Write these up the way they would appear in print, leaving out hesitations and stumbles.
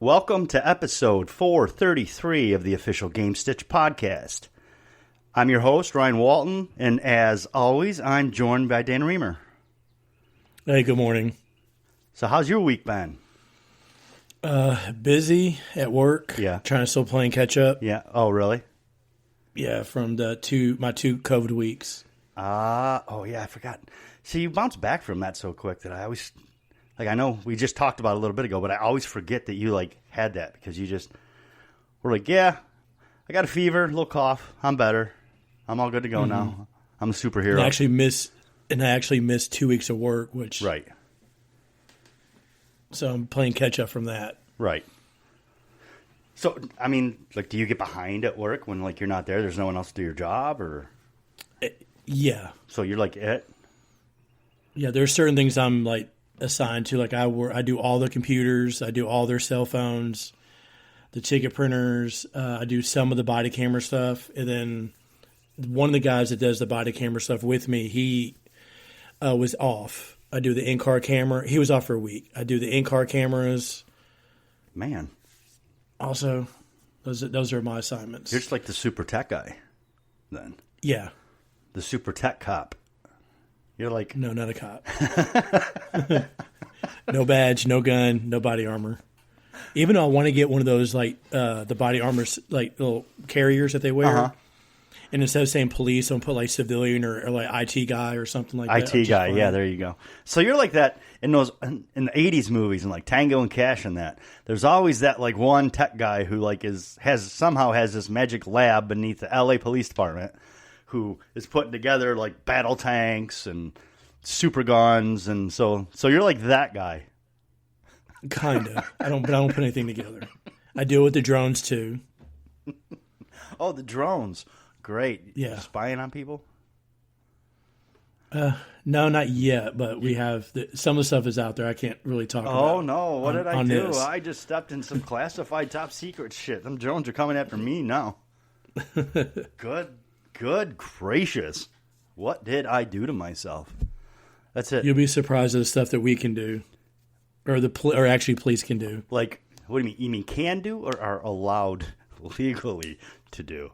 Welcome to episode 433 of the official Game Stitch podcast. I'm your host, Ryan Walton, and as always, I'm joined by Dan Reamer. Hey, good morning. So how's your week been? Busy at work. Yeah. Trying to still playing catch up. Yeah. Oh, really? Yeah, from my two COVID weeks. Oh, yeah, I forgot. See, you bounced back from that so quick that I always... I know we just talked about it a little bit ago, but I always forget that you, had that because you just were like, yeah, I got a fever, a little cough. I'm better. I'm all good to go now. I'm a superhero. And I actually missed 2 weeks of work, which... Right. So I'm playing catch up from that. Right. So, I mean, do you get behind at work when, you're not there? There's no one else to do your job, or? Yeah. So you're it? Yeah, there's certain things I'm, assigned to. I do all the computers. I do all their cell phones, the ticket printers. I do some of the body camera stuff. And then one of the guys that does the body camera stuff with me, he was off. I do the in-car camera. He was off for a week. I do the in-car cameras. Man. Also, those are my assignments. You're just the super tech guy, then. Yeah. The super tech cop. You're No, not a cop. No badge, no gun, no body armor. Even though I want to get one of those, the body armor, little carriers that they wear. Uh-huh. And instead of saying police, I'll put civilian or IT guy or something like that. IT guy, yeah, there you go. So you're like that in the 80s movies and Tango and Cash and that. There's always that one tech guy who somehow has this magic lab beneath the LA Police Department who is putting together battle tanks and super guns, and so you're that guy. Kind of. I don't put anything together. I deal with the drones too. Oh, the drones. Great. Yeah. Spying on people? No, not yet, but we have some of the stuff is out there. I can't really talk about. Oh, no. What did I do? This. I just stepped in some classified top secret shit. Them drones are coming after me now. Good gracious. What did I do to myself? That's it. You'll be surprised at the stuff that we can do. Or actually police can do. What do you mean? You mean can do or are allowed legally to do?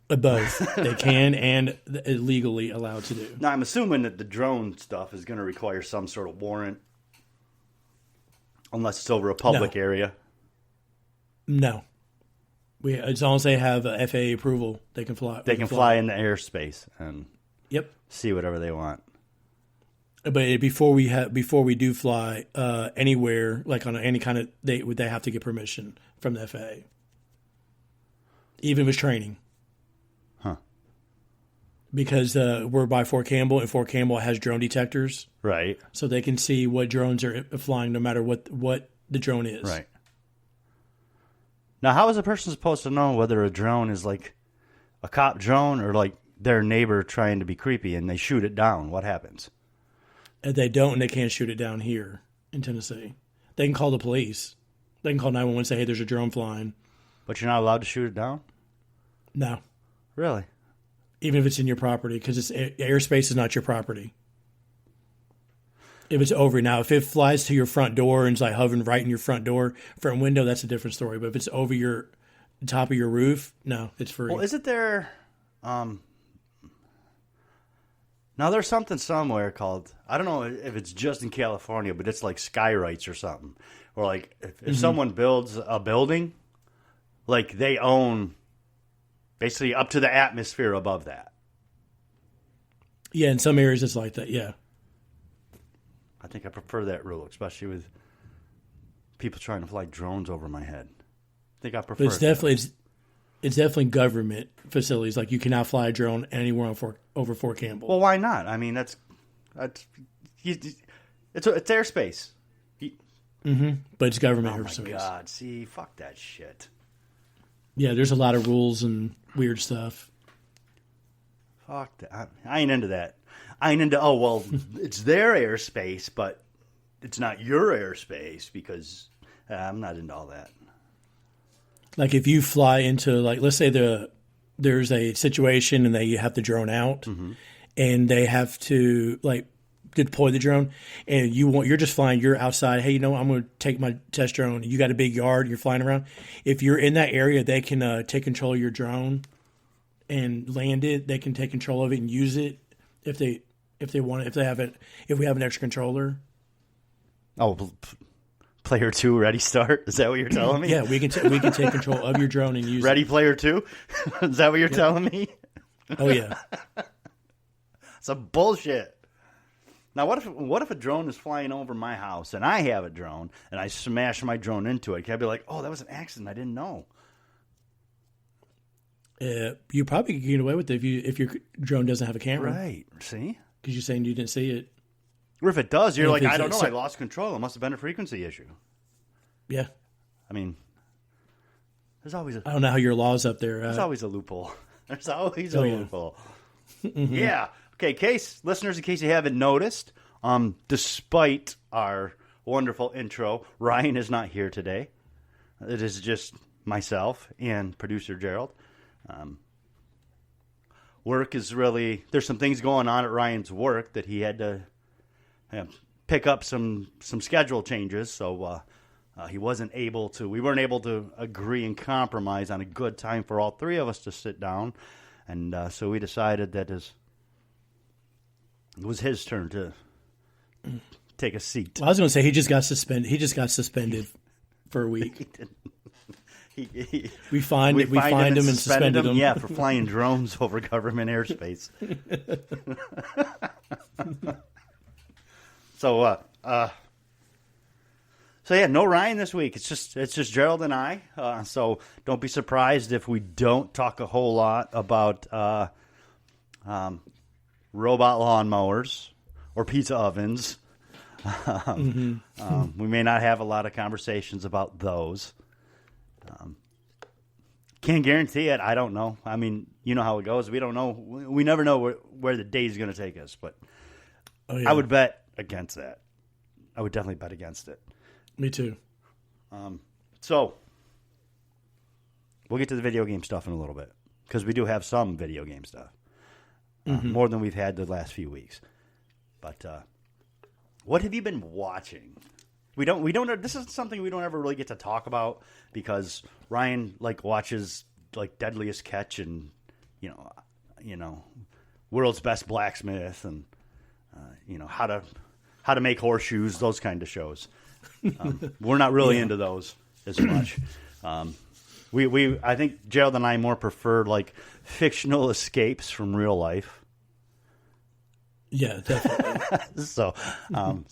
Both. They can and legally allowed to do. Now, I'm assuming that the drone stuff is going to require some sort of warrant. Unless it's over a public area. No. As long as they have FAA approval, they can fly. They can fly in the airspace and see whatever they want. But before we do fly anywhere, on any kind of, they have to get permission from the FAA. Even if it's training. Huh. Because we're by Fort Campbell, and Fort Campbell has drone detectors. Right. So they can see what drones are flying no matter what the drone is. Right. Now, how is a person supposed to know whether a drone is a cop drone or their neighbor trying to be creepy and they shoot it down? What happens? And they don't, and they can't shoot it down here in Tennessee. They can call the police. They can call 911 and say, hey, there's a drone flying. But you're not allowed to shoot it down? No. Really? Even if it's in your property, because airspace is not your property. If it's over now, if it flies to your front door and is hovering right in your front window, that's a different story. But if it's over your top of your roof, no, it's free. Well, isn't there? Now there's something somewhere called, I don't know if it's just in California, but it's sky rights or something. Or if someone builds a building, they own basically up to the atmosphere above that. Yeah, in some areas it's like that. Yeah. I think I prefer that rule, especially with people trying to fly drones over my head. I think I prefer. But it's definitely government facilities. You cannot fly a drone anywhere over Fort Campbell. Well, why not? I mean, it's airspace. But it's government airspace. Oh my God! See, fuck that shit. Yeah, there's a lot of rules and weird stuff. Fuck that! I ain't into that. I ain't into, it's their airspace, but it's not your airspace because I'm not into all that. If you fly into, let's say there's a situation and they have to drone out, and they have to deploy the drone, and you're just flying. You're outside. Hey, I'm going to take my test drone. You got a big yard. You're flying around. If you're in that area, they can take control of your drone and land it. They can take control of it and use it if they want it. If we have an extra controller. Oh, player 2, ready, start? Is that what you're telling me? Yeah, we can take control of your drone and use ready, it. player 2? Is that what you're telling me? Oh, yeah. Some bullshit. Now, what if a drone is flying over my house and I have a drone and I smash my drone into it? Can I be like, oh, that was an accident, I didn't know? You probably could get away with it if your drone doesn't have a camera. Right. See? Because you're saying you didn't see it. Or if it does, you're like, I don't know, so, I lost control. It must have been a frequency issue. Yeah. I mean, there's always I don't know how your law's up there. There's always a loophole. There's always a loophole. Mm-hmm. Yeah. Okay, listeners, in case you haven't noticed, despite our wonderful intro, Ryan is not here today. It is just myself and producer Gerald. Work is there's some things going on at Ryan's work that he had to pick up some schedule changes, so we weren't able to agree and compromise on a good time for all three of us to sit down, and so we decided that it was his turn to take a seat. Well, I was going to say he just got suspended for a week. We fined him and suspended him. Yeah, for flying drones over government airspace. So yeah, no Ryan this week. It's just Gerald and I. So don't be surprised if we don't talk a whole lot about robot lawnmowers or pizza ovens. We may not have a lot of conversations about those. Can't guarantee it. I don't know. I mean, you know how it goes. We don't know. We never know where the day is going to take us. But I would bet against that. I would definitely bet against it. Me too. So we'll get to the video game stuff in a little bit because we do have some video game stuff, more than we've had the last few weeks. But what have you been watching? We don't. This is something we don't ever really get to talk about because Ryan watches Deadliest Catch and you know World's Best Blacksmith and how to make horseshoes, those kind of shows. We're not really into those as much. I think Gerald and I more prefer fictional escapes from real life. Yeah, definitely. So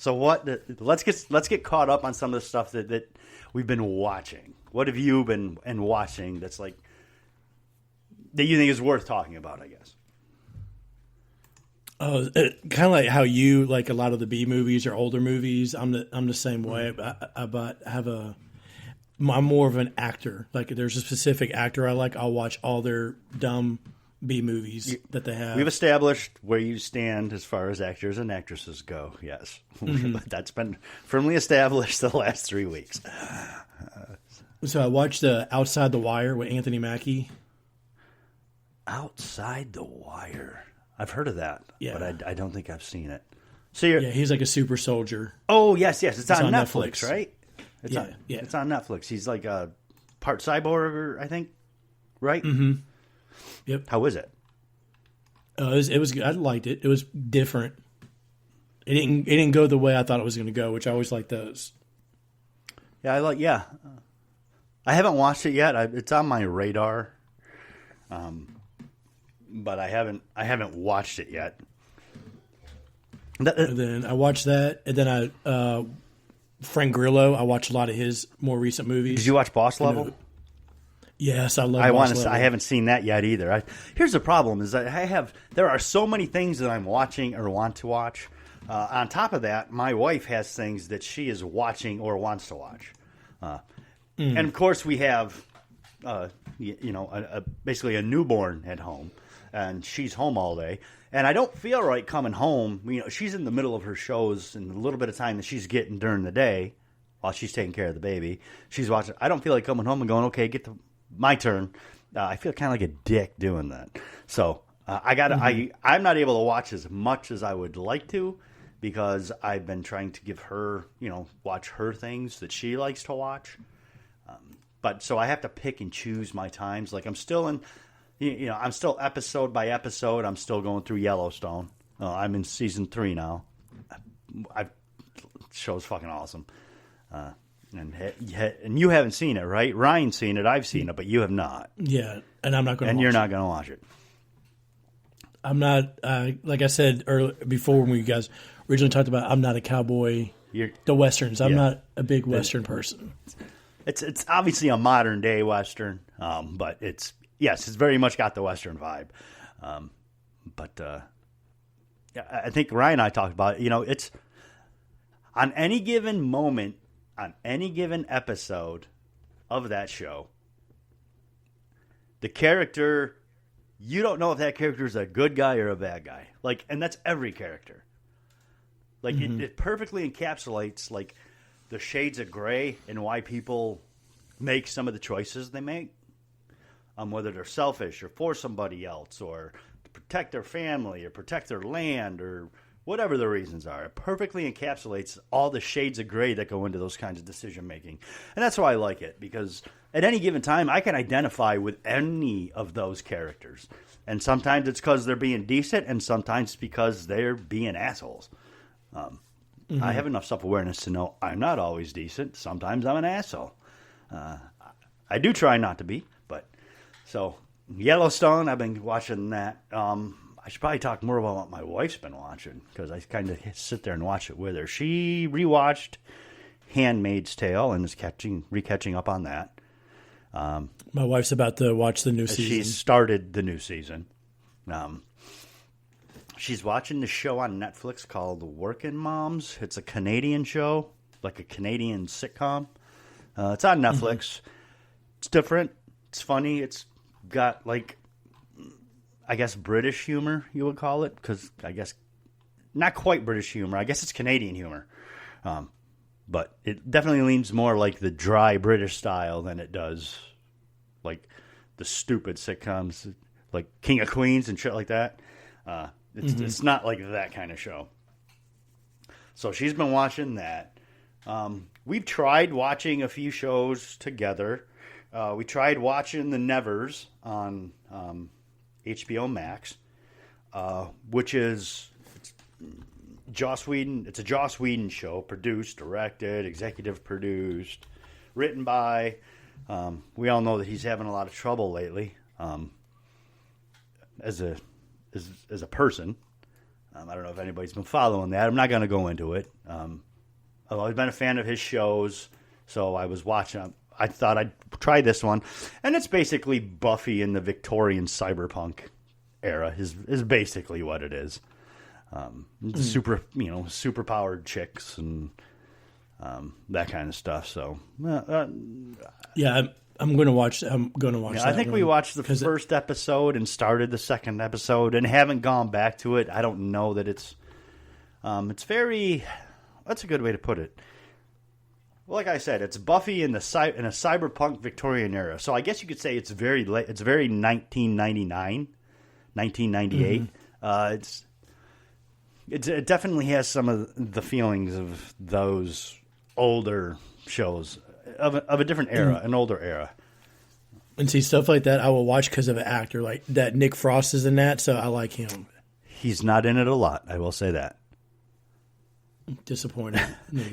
what? Let's get caught up on some of the stuff that we've been watching. What have you been watching that's that you think is worth talking about? I guess. Oh, kind of like how you like a lot of the B movies or older movies. I'm the same way. I'm more of an actor. Like there's a specific actor I like. I'll watch all their dumb B movies that they have. We've established where you stand as far as actors and actresses go. Yes, that's been firmly established the last 3 weeks. So I watched Outside the Wire with Anthony Mackie. Outside the Wire. I've heard of that, yeah, but I don't think I've seen it. So he's like a super soldier. Oh yes, it's on Netflix, right? It's on Netflix. He's like a part cyborg, I think, right? Mm-hmm. Yep. How is it? It was good. I liked it. It was different. It didn't go the way I thought it was going to go, which I always like those. Yeah, I haven't watched it yet. It's on my radar. But I haven't watched it yet. And then I watched that, and then Frank Grillo. I watched a lot of his more recent movies. Did you watch Boss Level? Yes, I love. I haven't seen that yet either. Here's the problem: is that there are so many things that I'm watching or want to watch. On top of that, my wife has things that she is watching or wants to watch, and of course we have, basically a newborn at home. And she's home all day, and I don't feel right coming home. She's in the middle of her shows, and a little bit of time that she's getting during the day while she's taking care of the baby. She's watching. I don't feel like coming home and going, okay, get to my turn. I feel kind of like a dick doing that. So I'm not able to watch as much as I would like to because I've been trying to give her, watch her things that she likes to watch. But so I have to pick and choose my times. Like I'm still I'm still episode by episode. I'm still going through Yellowstone. I'm in season 3 now. Show's fucking awesome. And you haven't seen it, right? Ryan's seen it. I've seen it, but you have not. Yeah, and I'm not going to. And you're not going to watch it. I'm not. Like I said earlier, before when you guys originally talked about, I'm not a cowboy. The westerns. I'm not a big western person. It's obviously a modern day western, but it's very much got the western vibe. But I think Ryan and I talked about it. It's on any given moment, on any given episode of that show, the character, you don't know if that character is a good guy or a bad guy. Like, and that's every character. Like, it perfectly encapsulates, like, the shades of gray and why people make some of the choices they make. Whether they're selfish or for somebody else or to protect their family or protect their land or whatever the reasons are. It perfectly encapsulates all the shades of gray that go into those kinds of decision making. And that's why I like it, because at any given time, I can identify with any of those characters. And sometimes it's because they're being decent, and sometimes it's because they're being assholes. I have enough self-awareness to know I'm not always decent. Sometimes I'm an asshole. I do try not to be, but so Yellowstone, I've been watching that. I should probably talk more about what my wife's been watching, because I kind of sit there and watch it with her. She rewatched Handmaid's Tale and is recatching up on that. My wife's about to watch the new season. She started the new season. She's watching the show on Netflix called Working Moms. It's a Canadian show, like a Canadian sitcom. It's on Netflix. It's different. It's funny. It's got, like, I guess British humor, you would call it, because I guess not quite British humor. I guess it's Canadian humor. But it definitely leans more like the dry British style than it does like the stupid sitcoms like King of Queens and shit like that. It's not like that kind of show. So she's been watching that. We've tried watching a few shows together. We tried watching The Nevers on HBO Max, which is Joss Whedon. It's a Joss Whedon show, produced, directed, executive produced, written by. We all know that he's having a lot of trouble lately as a person. I don't know if anybody's been following that. I'm not going to go into it. I've always been a fan of his shows, so I was watching. I thought I'd try this one, and it's basically Buffy in the Victorian cyberpunk era. Is basically what it is. Super powered chicks and that kind of stuff. So yeah, I'm going to watch. I'm going to watch. Yeah, that I think we watched the first episode and started the second episode and haven't gone back to it. I don't know that it's very. That's a good way to put it. Well, like I said, it's Buffy in a cyberpunk Victorian era. So I guess you could say it's very late. It's very 1999, 1998. It definitely has some of the feelings of those older shows of a different era, an older era. And see, stuff like that I will watch because of an actor like that. Nick Frost is in that, so I like him. He's not in it a lot, I will say that. Disappointing.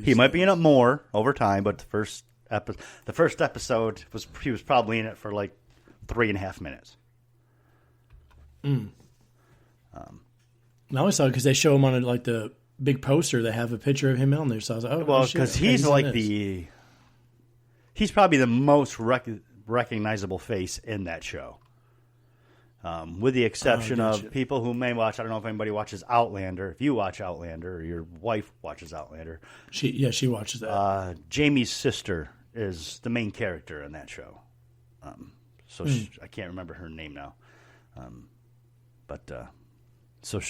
He might be in it more over time, but the first episode he was probably in it for like 3.5 minutes. I always thought because they show him on like the big poster, they have a picture of him on there. So I was like, oh, well, because he's like he's probably the most recognizable face in that show. With the exception of people who may watch, I don't know if anybody watches Outlander. If you watch Outlander or your wife watches Outlander. She watches that. Jamie's sister is the main character in that show. I can't remember her name now. So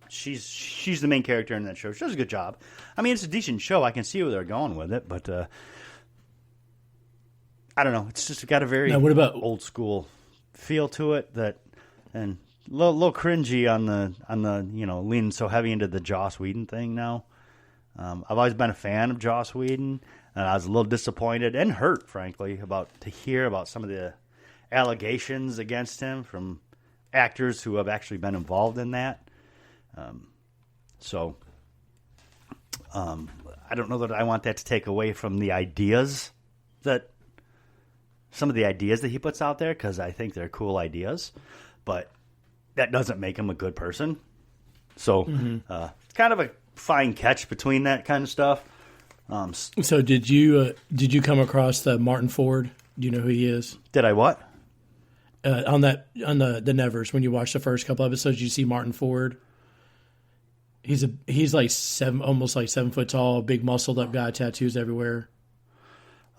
she's the main character in that show. She does a good job. I mean, it's a decent show. I can see where they're going with it, but I don't know. It's just got a very old school feel to it and little cringy on the leaning so heavy into the Joss Whedon thing now. I've always been a fan of Joss Whedon, and I was a little disappointed and hurt, frankly, to hear about some of the allegations against him from actors who have actually been involved in that. I don't know that I want that to take away from the ideas some of the ideas that he puts out there, because I think they're cool ideas, but that doesn't make him a good person. So it's kind of a fine catch between that kind of stuff. So did you come across the Martin Ford? Do you know who he is? Did I what? On the Nevers, when you watch the first couple episodes, you see Martin Ford. He's like almost like 7 foot tall, big muscled up guy, tattoos everywhere.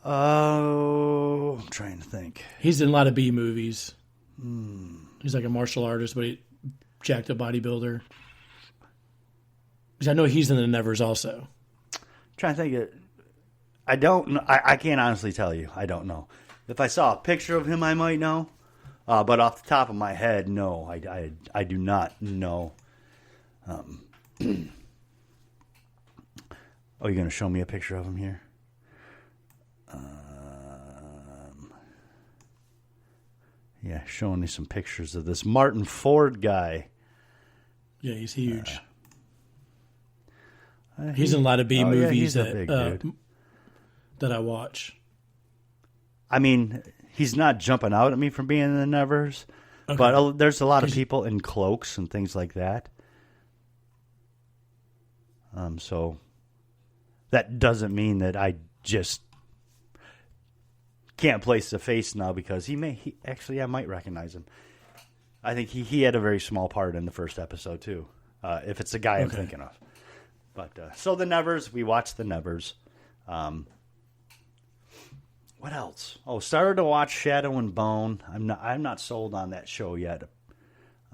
Oh, I'm trying to think. He's in a lot of B movies. He's like a martial artist, but jacked up bodybuilder. Because I know he's in the Nevers also. I'm trying to think. I don't know. I can't honestly tell you. I don't know. If I saw a picture of him, I might know. But off the top of my head, no, I do not know. Oh, you're going to show me a picture of him here? Yeah, showing me some pictures of this Martin Ford guy. Yeah, he's huge. He's in a lot of B movies that I watch. I mean, he's not jumping out at me from being in the Nevers, but there's a lot of people in cloaks and things like that. So that doesn't mean that I just can't place the face now, because I might recognize him. I think he had a very small part in the first episode too, if it's the guy I'm thinking of. But so the Nevers, we watched the Nevers. What else? Oh, started to watch Shadow and Bone. I'm not sold on that show yet.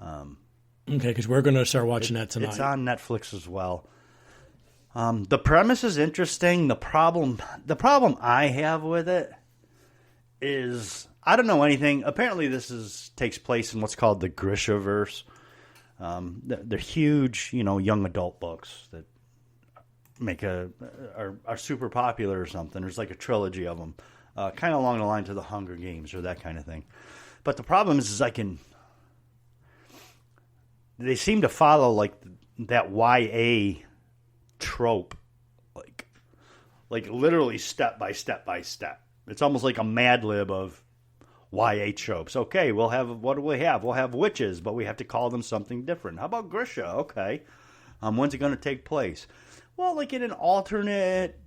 Okay, because we're going to start watching that tonight. It's on Netflix as well. The premise is interesting. The problem I have with it is I don't know anything. Apparently, this takes place in what's called the Grishaverse. They're huge, young adult books that are super popular or something. There's like a trilogy of them, kind of along the lines of the Hunger Games or that kind of thing. But the problem is they seem to follow like that YA trope, like literally step by step by step. It's almost like a Mad Lib of YA tropes. Okay, what do we have? We'll have witches, but we have to call them something different. How about Grisha? Okay. When's it going to take place? Well, like in an alternate,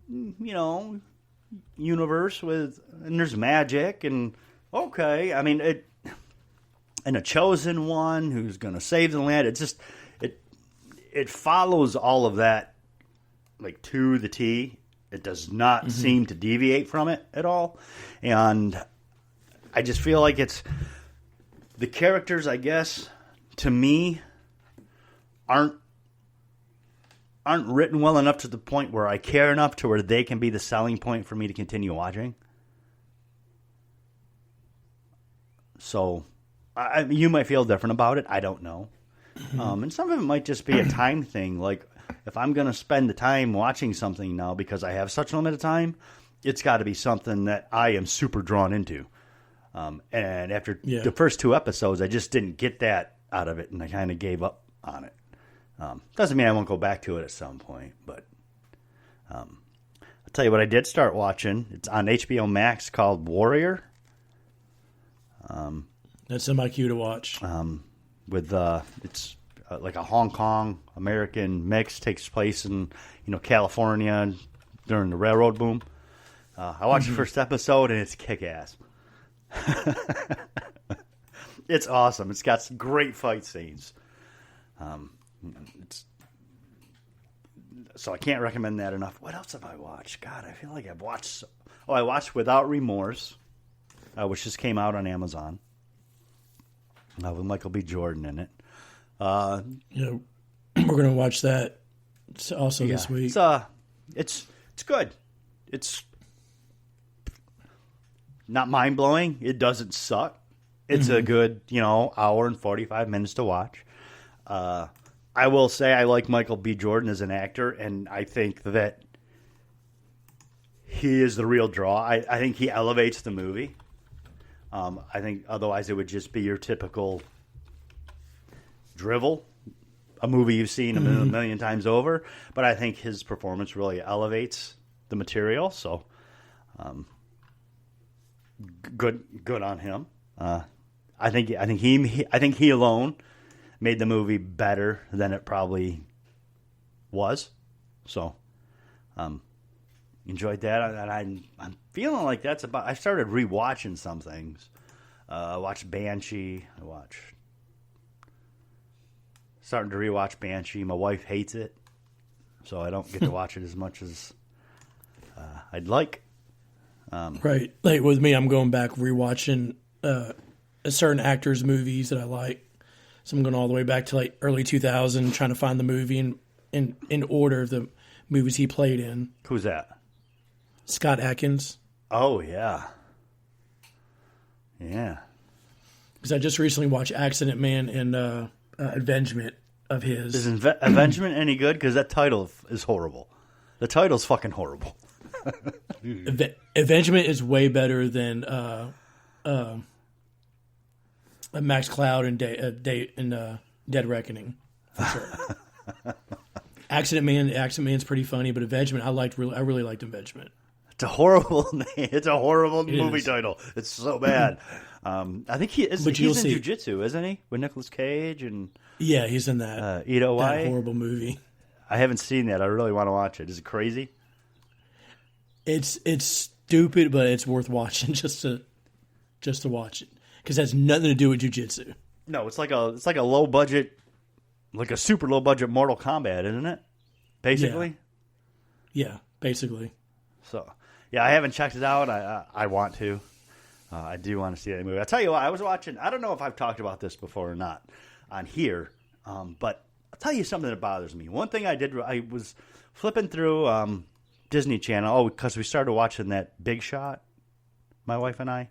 universe and there's magic and okay. I mean, and a chosen one who's going to save the land. It's just, it follows all of that like to the T. It does not seem to deviate from it at all. And I just feel like it's the characters, I guess, to me, aren't written well enough to the point where I care enough to where they can be the selling point for me to continue watching. So you might feel different about it. I don't know. And some of it might just be a time thing. Like, if I'm going to spend the time watching something now because I have such limited time, it's got to be something that I am super drawn into. And after the first 2 episodes, I just didn't get that out of it, and I kind of gave up on it. Doesn't mean I won't go back to it at some point, but I'll tell you what I did start watching. It's on HBO Max called Warrior. That's in my queue to watch. It's like a Hong Kong American mix, takes place in California during the railroad boom. I watched the first episode and it's kick-ass. It's awesome. It's got some great fight scenes. So I can't recommend that enough. What else have I watched? God, I feel like I've watched. I watched Without Remorse, which just came out on Amazon. With Michael B. Jordan in it. We're going to watch that also this week. It's good. It's not mind blowing. It doesn't suck. it's a good, hour and 45 minutes to watch. I will say I like Michael B. Jordan as an actor, and I think that he is the real draw. I think he elevates the movie. I think otherwise it would just be your typical drivel, a movie you've seen a million times over. But I think his performance really elevates the material. So, good on him. I think he alone made the movie better than it probably was. So, enjoyed that, and I'm feeling like that's about. I started rewatching some things. I watched Banshee. Starting to rewatch Banshee. My wife hates it, so I don't get to watch it as much as I'd like. Right, like with me, I'm going back rewatching certain actors' movies that I like. So I'm going all the way back to like early 2000, trying to find the movie in order of the movies he played in. Who's that? Scott Adkins. Oh, yeah. Yeah. Because I just recently watched Accident Man and Avengement of his. Is Avengement any good? Because that title is horrible. The title's fucking horrible. Avengement is way better than Max Cloud and Dead Reckoning, for sure. Accident Man's pretty funny, but Avengement, I really liked Avengement. It's a horrible name. It's a horrible movie title. It's so bad. I think he's in Jiu-Jitsu, isn't he? With Nicolas Cage and yeah, he's in that. Ito that Uwais. Horrible movie. I haven't seen that. I really want to watch it. Is it crazy? It's stupid, but it's worth watching just to watch it because it has nothing to do with jiu-jitsu. No, it's like a low budget, like a super low budget Mortal Kombat, isn't it? Basically. Yeah, basically. So, yeah, I haven't checked it out. I want to. I do want to see that movie. I'll tell you what, I was watching, I don't know if I've talked about this before or not on here, but I'll tell you something that bothers me. One thing I was flipping through Disney Channel, because we started watching that Big Shot, my wife and I.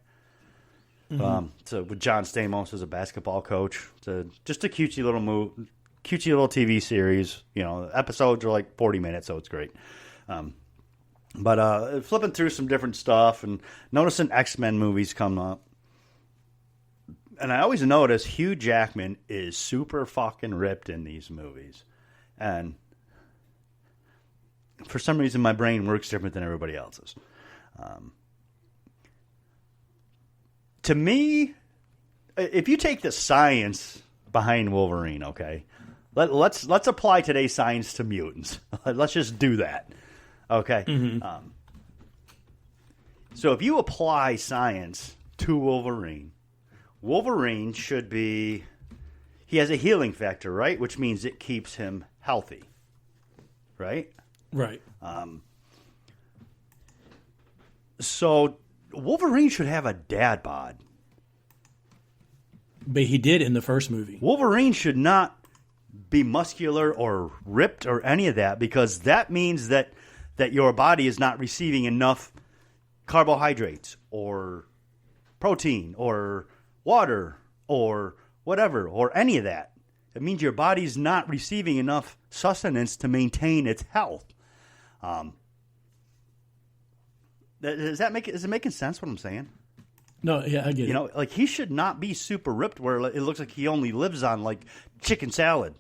So with John Stamos as a basketball coach. It's just a cutesy little TV series. Episodes are like 40 minutes, so it's great. But flipping through some different stuff and noticing X-Men movies come up. And I always notice Hugh Jackman is super fucking ripped in these movies. And for some reason, my brain works different than everybody else's. To me, if you take the science behind Wolverine, okay, let's apply today's science to mutants. Let's just do that. Okay. Mm-hmm. So if you apply science to Wolverine should be, he has a healing factor, right? Which means it keeps him healthy, right? Right. So Wolverine should have a dad bod. But he did in the first movie. Wolverine should not be muscular or ripped or any of that, because that means that your body is not receiving enough carbohydrates or protein or water or whatever or any of that. It means your body's not receiving enough sustenance to maintain its health. Is it making sense what I'm saying? No, yeah, I get it. Like he should not be super ripped where it looks like he only lives on like chicken salad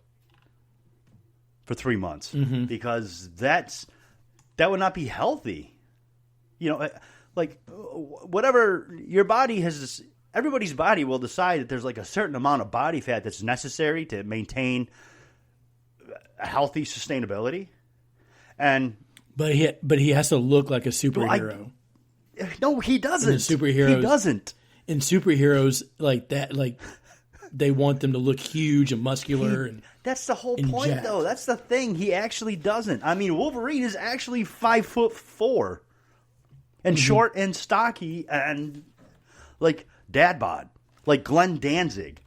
for 3 months, because that would not be healthy. Like whatever your body has, everybody's body will decide that there's like a certain amount of body fat that's necessary to maintain a healthy sustainability. But he has to look like a superhero. No, he doesn't. He doesn't. In superheroes like that, like they want them to look huge and muscular. That's the whole point, jacked. Though. That's the thing. He actually doesn't. I mean, Wolverine is actually 5'4" and short and stocky and like dad bod, like Glenn Danzig.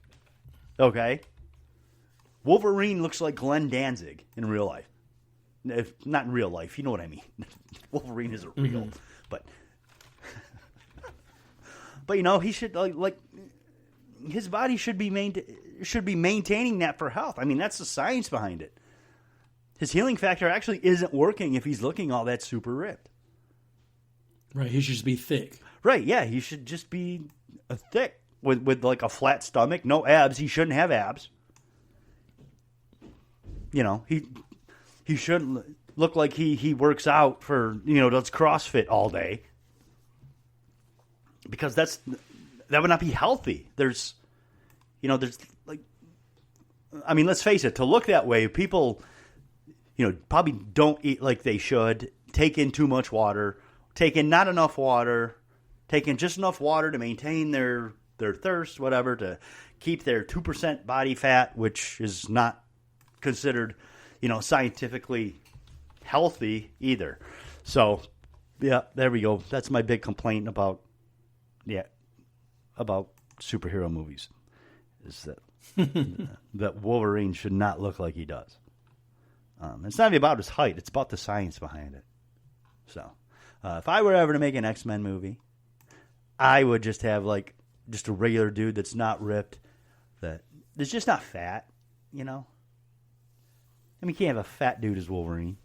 Okay, Wolverine looks like Glenn Danzig in real life. If not in real life, you know what I mean. Wolverine isn't real, but he should like his body should be maintaining that for health. I mean, that's the science behind it. His healing factor actually isn't working if he's looking all that super ripped. Right, he should just be thick. Right, yeah, he should just be a thick with like a flat stomach, no abs. He shouldn't have abs. You know, he shouldn't look like he works out for, does CrossFit all day. Because that would not be healthy. There's like, I mean, let's face it, to look that way, people, probably don't eat like they should, take in too much water, take in not enough water, take in just enough water to maintain their thirst, whatever, to keep their 2% body fat, which is not considered, scientifically healthy either. So, yeah, there we go. That's my big complaint about superhero movies, is that that Wolverine should not look like he does. It's not even about his height; it's about the science behind it. So, if I were ever to make an X-Men movie, I would just have just a regular dude that's not ripped, that is just not fat. I mean, you can't have a fat dude as Wolverine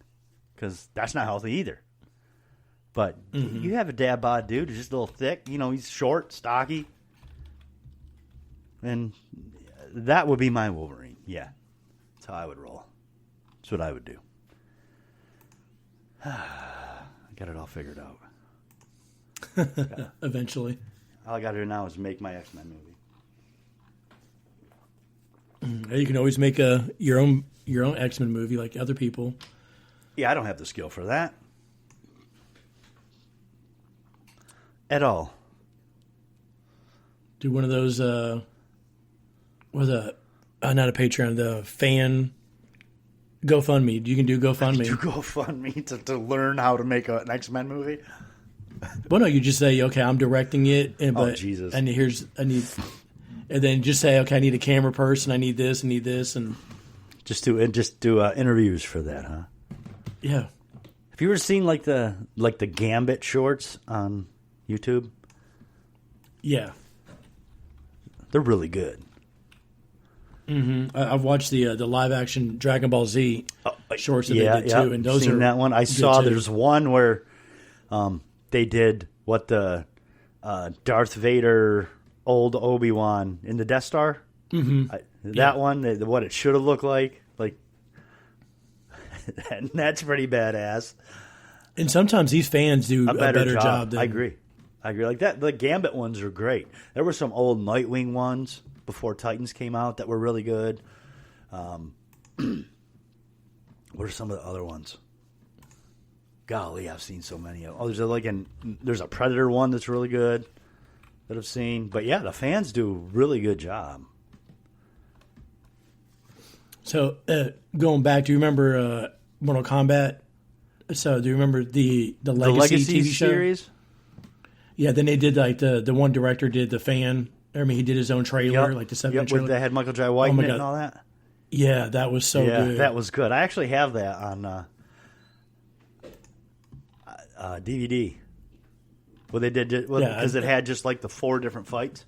because that's not healthy either. But you have a dad bod dude who's just a little thick. He's short, stocky. And that would be my Wolverine. Yeah. That's how I would roll. That's what I would do. I got it all figured out. Eventually. All I got to do now is make my X-Men movie. You can always make your own X-Men movie like other people. Yeah, I don't have the skill for that. At all. Do one of those, not a Patreon, the fan GoFundMe. You can do GoFundMe. Do GoFundMe to learn how to make an X-Men movie? Well, no, you just say, okay, I'm directing it. Jesus. And and then just say, okay, I need a camera person. I need this, and just do interviews for that, huh? Yeah. Have you ever seen the Gambit shorts on YouTube? Yeah. They're really good. Mm-hmm. I've watched the live action Dragon Ball Z shorts that they did too, and those seen are that one. I saw there's one where they did what the Darth Vader old Obi-Wan in the Death Star. Mm-hmm. That one, what it should have looked like, and that's pretty badass. And sometimes these fans do a better job than... I agree. Like that. The Gambit ones are great. There were some old Nightwing ones before Titans came out that were really good. What are some of the other ones? Golly, I've seen so many of them. Oh, there's a Predator one that's really good that I've seen. But yeah, the fans do a really good job. So going back, do you remember Mortal Kombat? So do you remember the Legacy TV show? Series? Yeah, then they did the one director did the fan. I mean, he did his own trailer, the 7-minute trailer. They had Michael J. White in it and all that. Yeah, that was so good. That was good. I actually have that on DVD. Well, they did because it had just the 4 different fights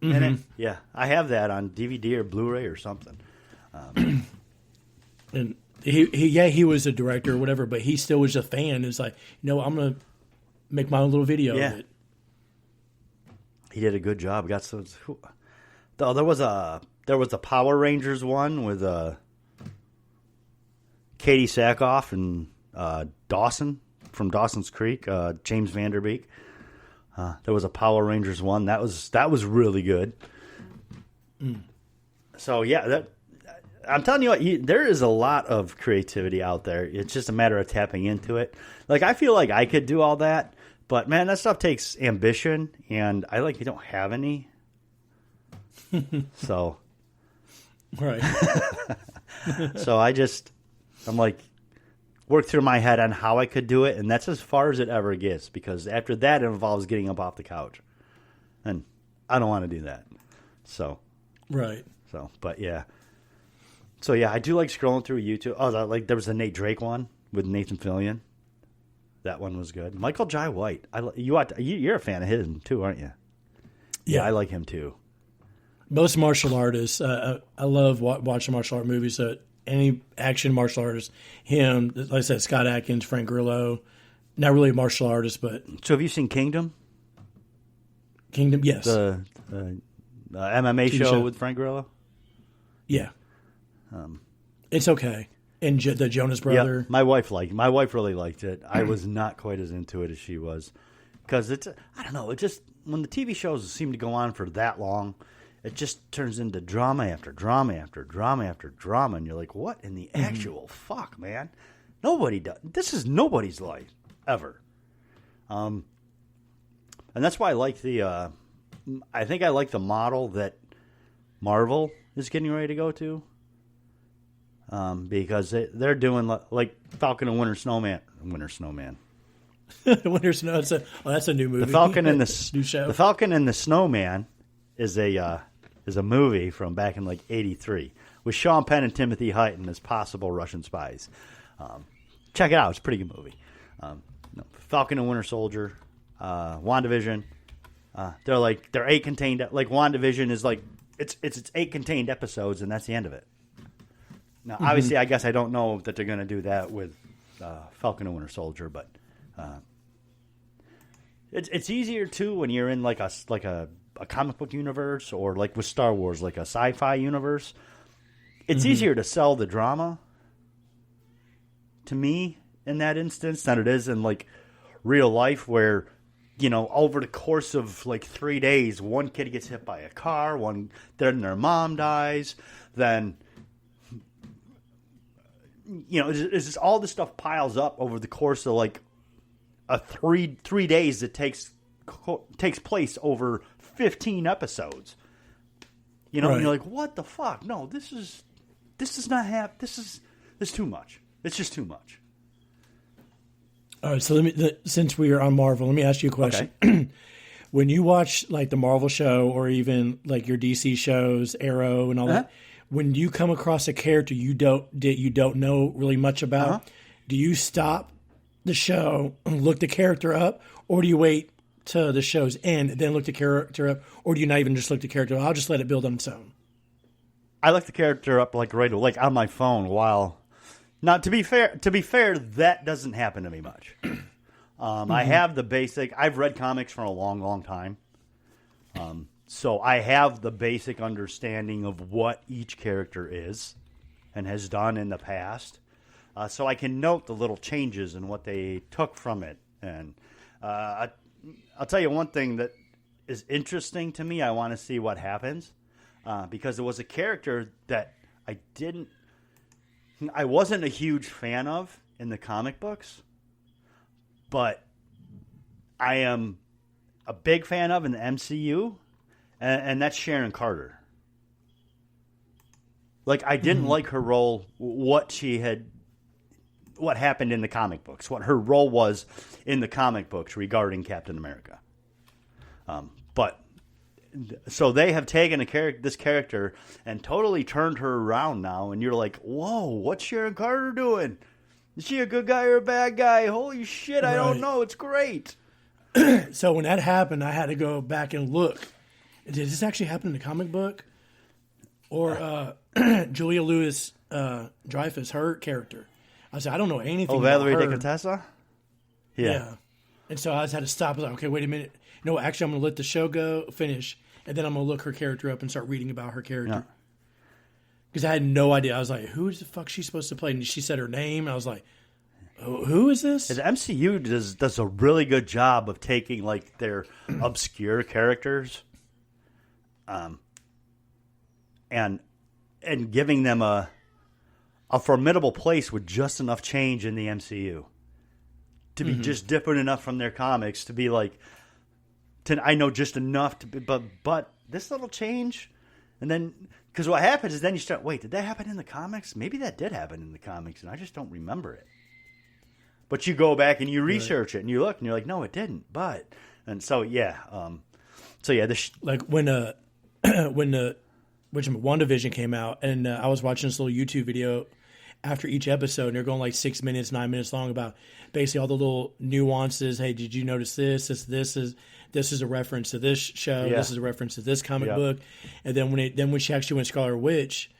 in it. Yeah, I have that on DVD or Blu-ray or something. And he was a director or whatever, but he still was a fan. It's like, I'm gonna make my own little video of it. He did a good job. Got some. There was a Power Rangers one with Katie Sackhoff and Dawson from Dawson's Creek, James Vanderbeek. There was a Power Rangers one that was really good. So yeah, I'm telling you what, there is a lot of creativity out there. It's just a matter of tapping into it. I feel like I could do all that, but man, that stuff takes ambition, and I don't have any. So, right. So I'm work through my head on how I could do it, and that's as far as it ever gets, because after that it involves getting up off the couch, and I don't want to do that. So, right. So, but yeah. So yeah, I do like scrolling through YouTube. Oh, there was the Nate Drake one with Nathan Fillion. That one was good. Michael J. White. You're a fan of his too, aren't you? Yeah, I like him too. Most martial artists, I love watching martial art movies. Any action martial artist, him, like I said, Scott Adkins, Frank Grillo, not really a martial artist, but So have you seen Kingdom? Kingdom, yes, The MMA TV show show. with Frank Grillo? yeah, it's okay. And the Jonas Brother, Yeah, my wife really liked it. I was not quite as into it as she was, because I don't know. It just, when the TV shows seem to go on for that long, it just turns into drama after drama after drama after drama, and you're like, what in the actual fuck, man? Nobody does. This is nobody's life ever. And that's why I like the. I think I like the model that Marvel is getting ready to go to. Because they're doing like Falcon and Winter Snowman. Winter Snow. That's a new movie. The Falcon and the new show. The Falcon and the Snowman is a movie from back in like '83 with Sean Penn and Timothy Hutton as possible Russian spies. Check it out; it's a pretty good movie. Falcon and Winter Soldier, WandaVision. They're 8 contained. Like WandaVision is like it's 8 contained episodes, and that's the end of it. Now, obviously, I guess I don't know that they're going to do that with Falcon and Winter Soldier, but it's easier too when you're in like a comic book universe, or like with Star Wars, like a sci-fi universe. It's easier to sell the drama to me in that instance than it is in like real life, where over the course of like 3 days, one kid gets hit by a car, then their mom dies, then. It's just all this stuff piles up over the course of like a three days that takes place over 15 episodes. Right. And you're like, what the fuck? No, this does not have. This is too much. It's just too much. All right, so since we are on Marvel, let me ask you a question. Okay. When you watch like the Marvel show, or even like your DC shows, Arrow and all that. When you come across a character you don't know really much about, do you stop the show and look the character up, or do you wait to the show's end and then look the character up, or do you not even just look the character up? I'll just let it build on its own. I look the character up like right on my phone while. Now, to be fair, that doesn't happen to me much. I have the basic. I've read comics for a long, long time. So I have the basic understanding of what each character is and has done in the past. So I can note the little changes and what they took from it. And I'll tell you one thing that is interesting to me. I want to see what happens, because it was a character that I wasn't a huge fan of in the comic books, but I am a big fan of in the MCU. And that's Sharon Carter. Like, I didn't like her role, what happened in the comic books, what her role was in the comic books regarding Captain America. So they have taken this character and totally turned her around now, and you're like, whoa, what's Sharon Carter doing? Is she a good guy or a bad guy? Holy shit, I don't know. It's great. So when that happened, I had to go back and look. Did this actually happen in the comic book? Or Julia Louis Dreyfus, her character? I said, I don't know anything about Valerie her. de Contessa? Yeah. And so I just had to stop. I was like, okay, wait a minute. Actually, I'm going to let the show finish, and then I'm going to look her character up and start reading about her character. Because I had no idea. I was like, who the fuck is she supposed to play? And she said her name, and I was like, who is this? The MCU does a really good job of taking like their obscure characters and giving them a formidable place with just enough change in the MCU to be just different enough from their comics to be like, I know just enough to be, but this little change, and then because what happens is then you start, wait, did that happen in the comics? Maybe that did happen in the comics, and I just don't remember it. But you go back and you research it and you look and you're like, no, it didn't. And so like when WandaVision came out, and I was watching this little YouTube video after each episode, and they're going like 6 minutes, 9 minutes long about basically all the little nuances. Hey, did you notice this? This is this is a reference to this show. Yeah. This is a reference to this comic Yeah. book. And then when she actually went Scarlet Witch,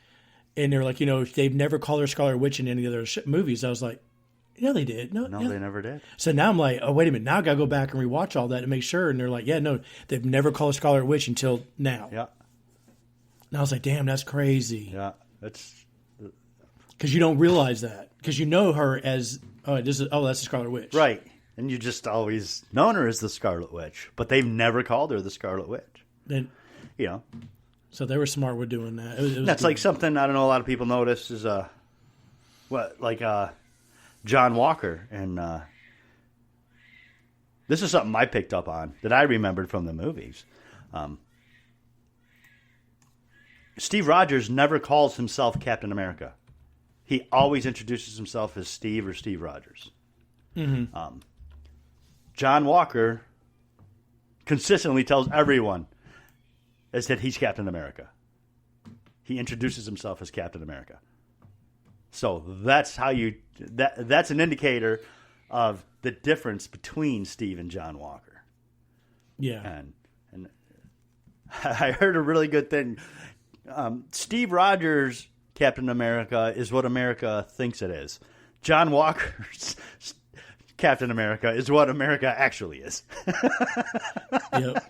and they're like, they've never called her Scarlet Witch in any other movies. I was like, yeah, they did. No, they never did. So now I'm like, oh, wait a minute. Now I got to go back and rewatch all that and make sure. And they're like, yeah, no, they've never called her Scarlet Witch until now. Yeah. And I was like, damn, that's crazy. Yeah. That's because you don't realize that because you know her as that's the Scarlet Witch, right. And you just always known her as the Scarlet Witch, but they've never called her the Scarlet Witch. And, so they were smart with doing that. It was that's good. like something I don't know a lot of people notice is John Walker, and this is something I picked up on that I remembered from the movies. Steve Rogers never calls himself Captain America. He always introduces himself as Steve or Steve Rogers. Mm-hmm. John Walker consistently tells everyone is that he's Captain America. He introduces himself as Captain America. So that's how that's an indicator of the difference between Steve and John Walker. Yeah. And I heard a really good thing. Steve Rogers' Captain America is what America thinks it is. John Walker's Captain America is what America actually is. Yep.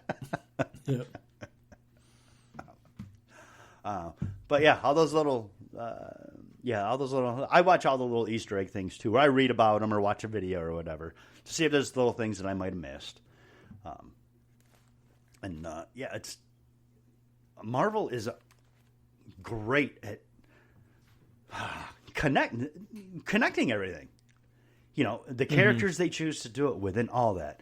But yeah, all those little, I watch all the little Easter egg things too, where I read about them or watch a video or whatever to see if there's little things that I might have missed. It's Marvel is great at connecting everything. The characters they choose to do it with and all that.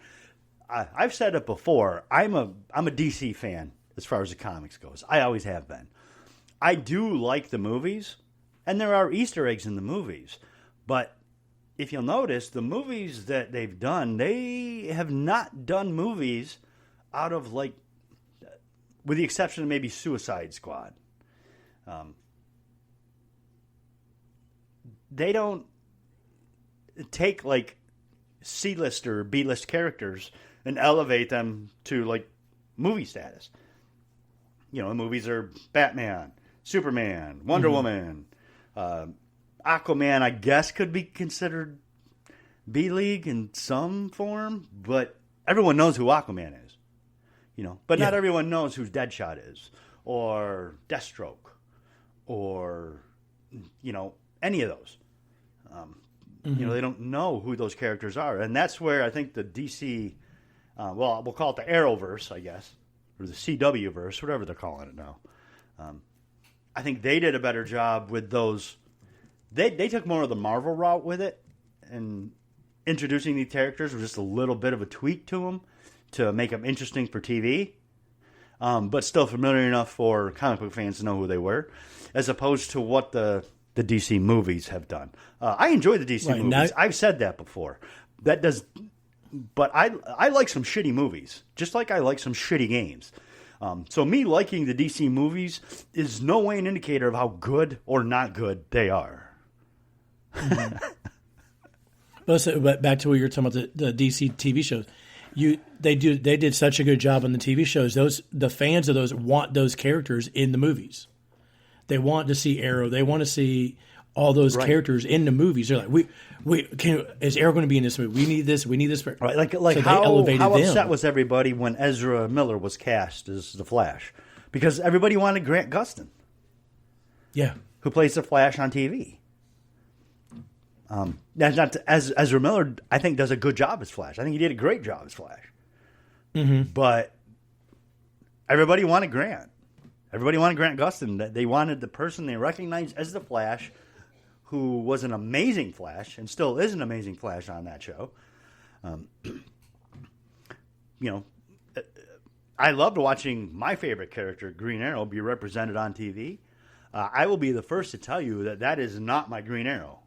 I've said it before. I'm a DC fan as far as the comics goes. I always have been. I do like the movies, and there are Easter eggs in the movies. But if you'll notice, the movies that they've done, they have not done movies out of with the exception of maybe Suicide Squad. They don't take C-list or B-list characters and elevate them to movie status. The movies are Batman, Superman, Wonder Woman, Aquaman. I guess could be considered B-League in some form, but everyone knows who Aquaman is. But not everyone knows who Deadshot is, or Deathstroke, or any of those. They don't know who those characters are, and that's where I think the DC, we'll call it the Arrowverse, I guess, or the CW verse, whatever they're calling it now. I think they did a better job with those. They took more of the Marvel route with it, and introducing these characters with just a little bit of a tweak to them to make them interesting for TV, but still familiar enough for comic book fans to know who they were, as opposed to what the DC movies have done. I enjoy the DC movies. Now, I've said that before. But I like some shitty movies, just like I like some shitty games. So me liking the DC movies is no way an indicator of how good or not good they are. But back to what you were talking about, the DC TV shows. They did such a good job on the TV shows. The fans of those want those characters in the movies. They want to see Arrow. They want to see all those characters in the movies. They're like, is Arrow going to be in this movie? We need this. We need this. Right, so how upset was everybody when Ezra Miller was cast as the Flash? Because everybody wanted Grant Gustin. Yeah. Who plays the Flash on TV. That's not as Ezra Miller, I think, does a good job as Flash. I think he did a great job as Flash. Mm-hmm. But everybody wanted Grant. Everybody wanted Grant Gustin. They wanted the person they recognized as the Flash, who was an amazing Flash and still is an amazing Flash on that show. I loved watching my favorite character, Green Arrow, be represented on TV. I will be the first to tell you that is not my Green Arrow.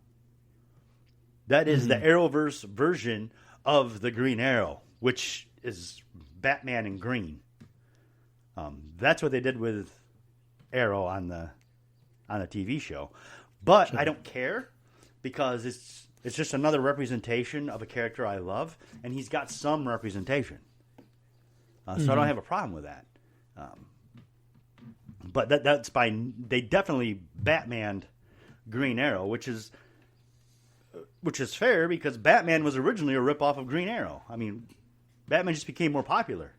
That is the Arrowverse version of the Green Arrow, which is Batman in green. That's what they did with Arrow on the TV show. But sure. I don't care because it's just another representation of a character I love, and he's got some representation. So I don't have a problem with that. But that's by they definitely Batmaned Green Arrow, which is fair because Batman was originally a ripoff of Green Arrow. I mean, Batman just became more popular.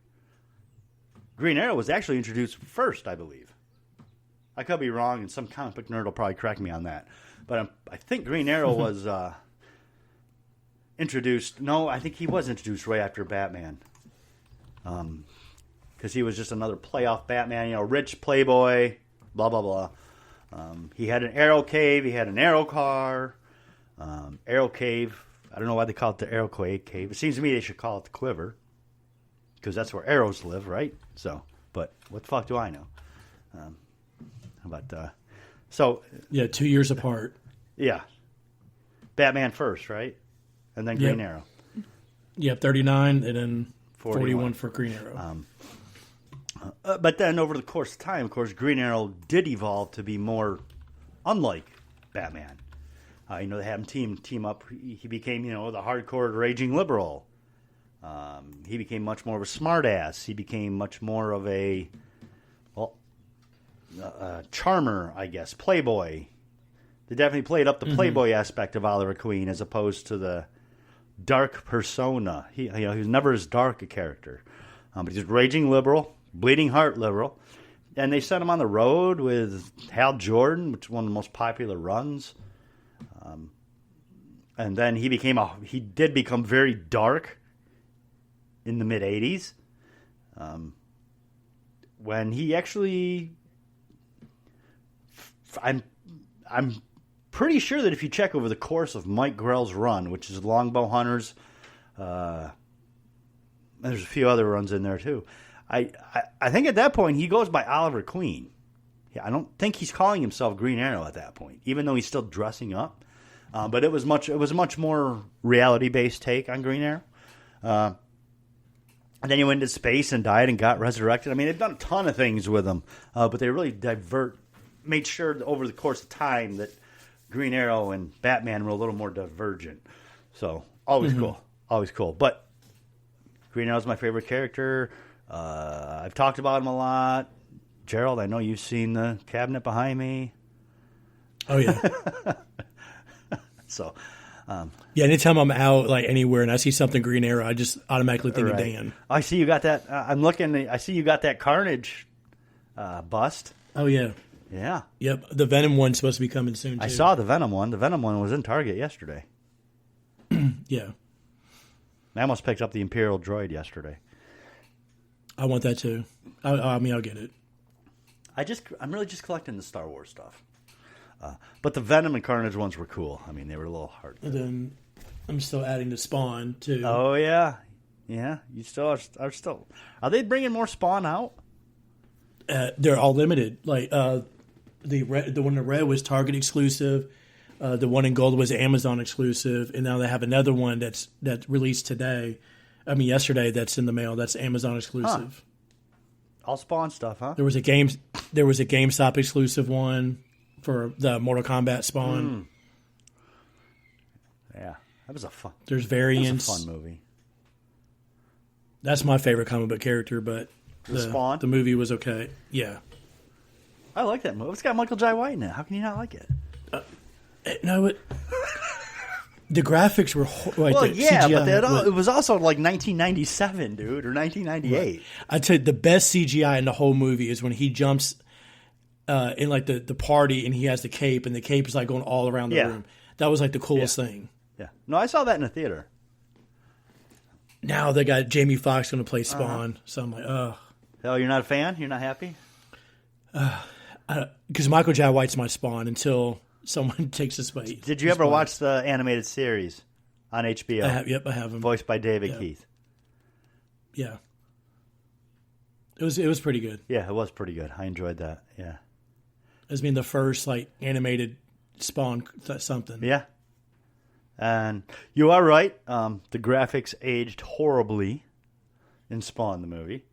Green Arrow was actually introduced first, I believe. I could be wrong, and some comic book nerd will probably correct me on that. But I think Green Arrow was introduced. No, I think he was introduced right after Batman. Because he was just another playoff Batman, rich playboy, blah, blah, blah. He had an arrow cave. He had an arrow car. Arrow cave. I don't know why they call it the arrow cave. It seems to me they should call it the quiver. Because that's where arrows live, right? So, but what the fuck do I know? Yeah, 2 years apart. Yeah. Batman first, right? And then Green Arrow. Yep, 39 and then 41 for Green Arrow. But then over the course of time, of course, Green Arrow did evolve to be more unlike Batman. They had him team up. He became, the hardcore raging liberal. He became much more of a smartass. He became much more of a charmer, I guess, playboy. They definitely played up the playboy aspect of Oliver Queen as opposed to the dark persona. He was never as dark a character, but he's raging liberal, bleeding heart liberal. And they sent him on the road with Hal Jordan, which is one of the most popular runs. And then he did become very dark in the mid '80s, when he actually, I'm pretty sure that if you check over the course of Mike Grell's run, which is Longbow Hunters, and there's a few other runs in there too. I think at that point he goes by Oliver Queen. Yeah, I don't think he's calling himself Green Arrow at that point, even though he's still dressing up. But it was a much more reality based take on Green Arrow. And then he went into space and died and got resurrected. I mean, they've done a ton of things with him, but they really made sure that over the course of time that Green Arrow and Batman were a little more divergent. So always cool. But Green Arrow's my favorite character. I've talked about him a lot. Gerald, I know you've seen the cabinet behind me. Oh yeah. So. Yeah, anytime I'm out like anywhere and I see something Green Arrow, I just automatically think of Dan. I see you got that. I'm looking. I see you got that Carnage bust. Oh yeah. Yeah. Yep. The Venom one's supposed to be coming soon too. I saw the Venom one. The Venom one was in Target yesterday. Yeah. I almost picked up the Imperial droid yesterday. I want that too. I'll get it. I'm really just collecting the Star Wars stuff. But the Venom and Carnage ones were cool. I mean, they were a little hard. And then I'm still adding the Spawn too. Oh yeah, yeah. You still are still. Are they bringing more Spawn out? They're all limited. Like the one in red was Target exclusive. The one in gold was Amazon exclusive, and now they have another one that's released today. I mean, yesterday. That's in the mail. That's Amazon exclusive. Huh. All Spawn stuff, huh? There was a GameStop exclusive one for the Mortal Kombat Spawn. Yeah, that was a fun. There's variants. That was a fun movie. That's my favorite comic book character, but the Spawn. The movie was okay. Yeah, I like that movie. It's got Michael Jai White in it. How can you not like it? No, the graphics were yeah, CGI, but it was also like 1997, dude, or 1998. Right. I'd tell you the best CGI in the whole movie is when he jumps in like the party and he has the cape and the cape is like going all around the room. That was like the coolest thing. Yeah. No, I saw that in a theater. Now they got Jamie Foxx going to play Spawn, so I'm like, ugh. Oh, you're not a fan? You're not happy? Because Michael Jai White's my Spawn until someone takes his place. Did you ever watch the animated series on HBO? I have him. Voiced by David Keith. Yeah. It was pretty good. Yeah, it was pretty good. I enjoyed that. Yeah. As being the first like animated Spawn something. Yeah. And you are right. The graphics aged horribly in Spawn the movie.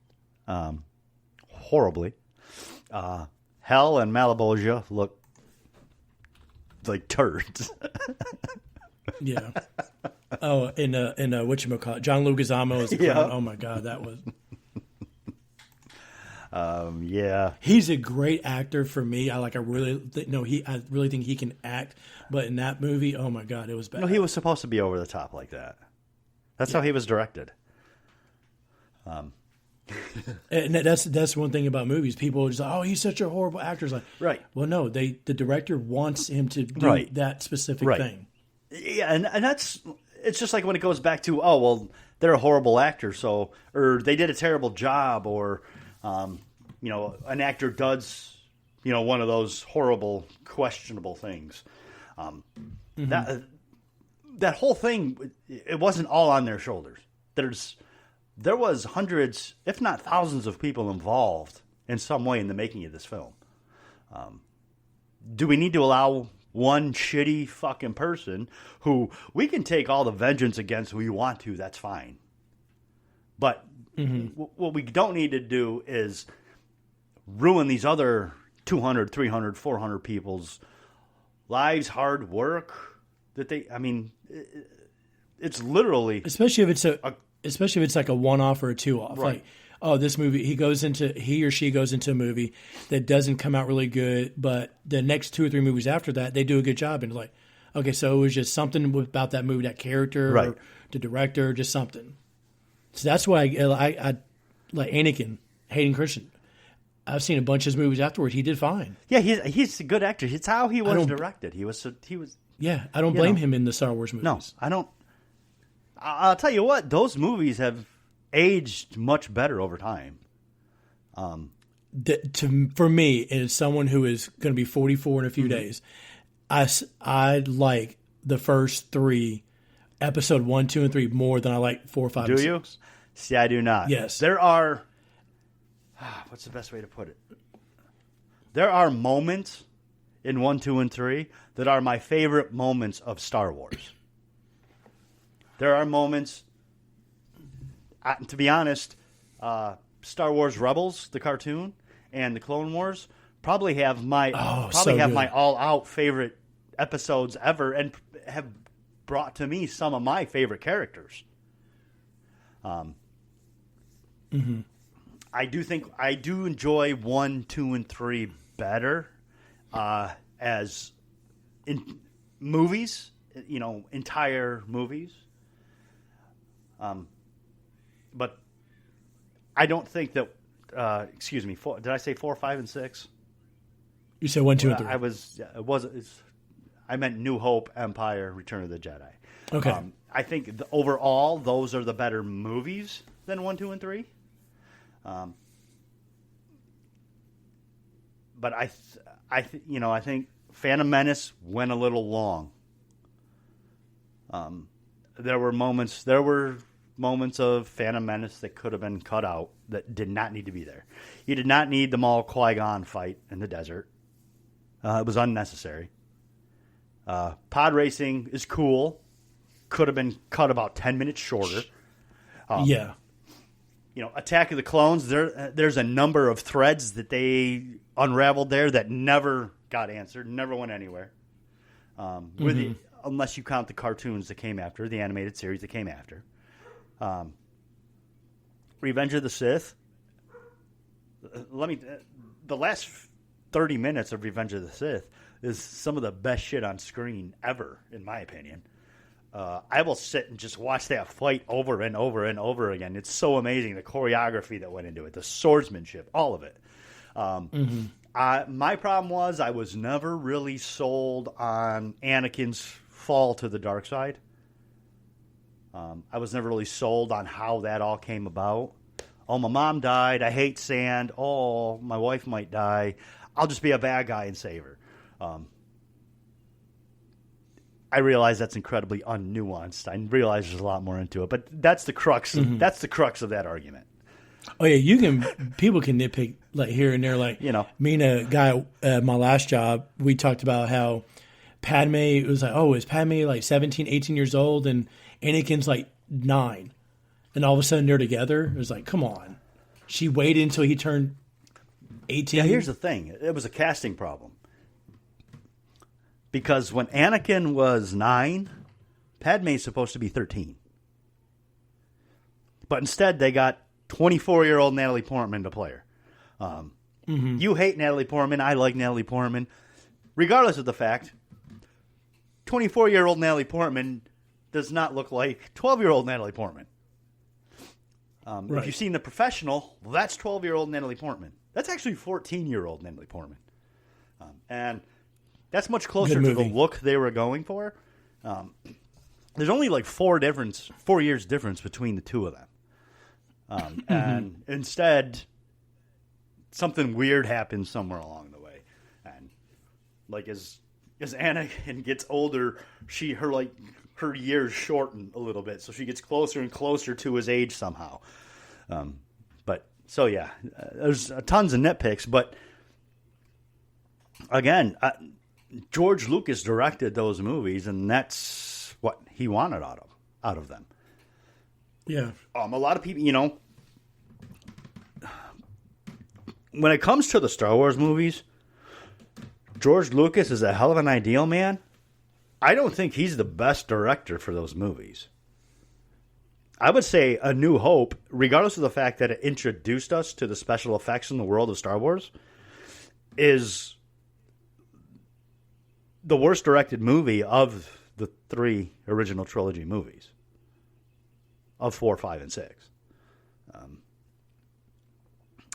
Horribly. Hell and Malebolgia look like turds. Yeah. Oh, and whatchamacallit, John Leguizamo is the clown. Oh my God, that was Yeah. He's a great actor for me. I really think he can act. But in that movie, oh my God, it was bad. No, he was supposed to be over the top like that. That's how he was directed. And that's one thing about movies. People are just like, oh, he's such a horrible actor. It's like, Right. Well, no, the director wants him to do that specific thing. Yeah, and it's just like when it goes back to, oh, well, they're a horrible actor, or they did a terrible job, or an actor does one of those horrible, questionable things. That whole thing, it wasn't all on their shoulders. There was hundreds, if not thousands, of people involved in some way in the making of this film. Do we need to allow one shitty fucking person who we can take all the vengeance against who we want to? That's fine. But what we don't need to do is ruin these other 200, 300, 400 people's lives, hard work that it's literally, especially if it's like a one-off or a two-off. Right. Like, oh, this movie, he or she goes into a movie that doesn't come out really good, but the next 2 or 3 movies after that, they do a good job. And it's like, okay, so it was just something about that movie, that character, or the director, just something. So that's why I like Anakin, Hayden Christensen. I've seen a bunch of his movies afterwards. He did fine. Yeah, he's a good actor. It's how he was directed. He was. Yeah, I don't blame him in the Star Wars movies. No, I don't. I'll tell you what; those movies have aged much better over time. For me, as someone who is going to be 44 in a few days, I like the first 3, episode 1, 2, and 3 more than I like 4, 5, and 6. Do you? See, I do not. Yes. There are. What's the best way to put it? There are moments in 1, 2, and 3 that are my favorite moments of Star Wars. There are moments, to be honest, Star Wars Rebels, the cartoon, and the Clone Wars probably have my my all-out favorite episodes ever, and have brought to me some of my favorite characters. I do enjoy 1, 2, and 3 better as in movies, entire movies. But I don't think that. Excuse me. Did I say 4, 5, and 6? You said 1, 2, and 3. I meant New Hope, Empire, Return of the Jedi. Okay. I think overall those are the better movies than 1, 2, and 3. But I think Phantom Menace went a little long. There were moments of Phantom Menace that could have been cut out that did not need to be there. You did not need the Maul Qui-Gon fight in the desert. It was unnecessary. Pod racing is cool. Could have been cut about 10 minutes shorter. Yeah. Attack of the Clones, there's a number of threads that they unraveled there that never got answered, never went anywhere. Unless you count the cartoons that came after, the animated series that came after. Revenge of the Sith. The last 30 minutes of Revenge of the Sith is some of the best shit on screen ever, in my opinion. I will sit and just watch that fight over and over and over again. It's so amazing, the choreography that went into it, the swordsmanship, all of it. My problem was I was never really sold on Anakin's fall to the dark side. I was never really sold on how that all came about. Oh, my mom died. I hate sand. Oh, my wife might die. I'll just be a bad guy and save her. I realize that's incredibly unnuanced. I realize there's a lot more into it, but that's the crux. That's the crux of that argument. Oh yeah, people can nitpick like here and there. Like me and a guy at my last job, we talked about how Padme was like, oh, is Padme like 17, 18 years old, and Anakin's like 9, and all of a sudden they're together. It was like, come on, she waited until he turned 18. Yeah, here's the thing: it was a casting problem. Because when Anakin was 9, Padme's supposed to be 13. But instead, they got 24-year-old Natalie Portman to play her. You hate Natalie Portman. I like Natalie Portman. Regardless of the fact, 24-year-old Natalie Portman does not look like 12-year-old Natalie Portman. Right. If you've seen The Professional, well, that's 12-year-old Natalie Portman. That's actually 14-year-old Natalie Portman. And that's much closer to the look they were going for. There's only like 4 years difference between the two of them. And instead, something weird happens somewhere along the way. And like as Anakin gets older, her years shorten a little bit, so she gets closer and closer to his age somehow. There's tons of nitpicks, but again, George Lucas directed those movies, and that's what he wanted out of them. Yeah. A lot of people, when it comes to the Star Wars movies, George Lucas is a hell of an ideal man. I don't think he's the best director for those movies. I would say A New Hope, regardless of the fact that it introduced us to the special effects in the world of Star Wars, is the worst directed movie of the 3 original trilogy movies. Of 4, 5, and 6.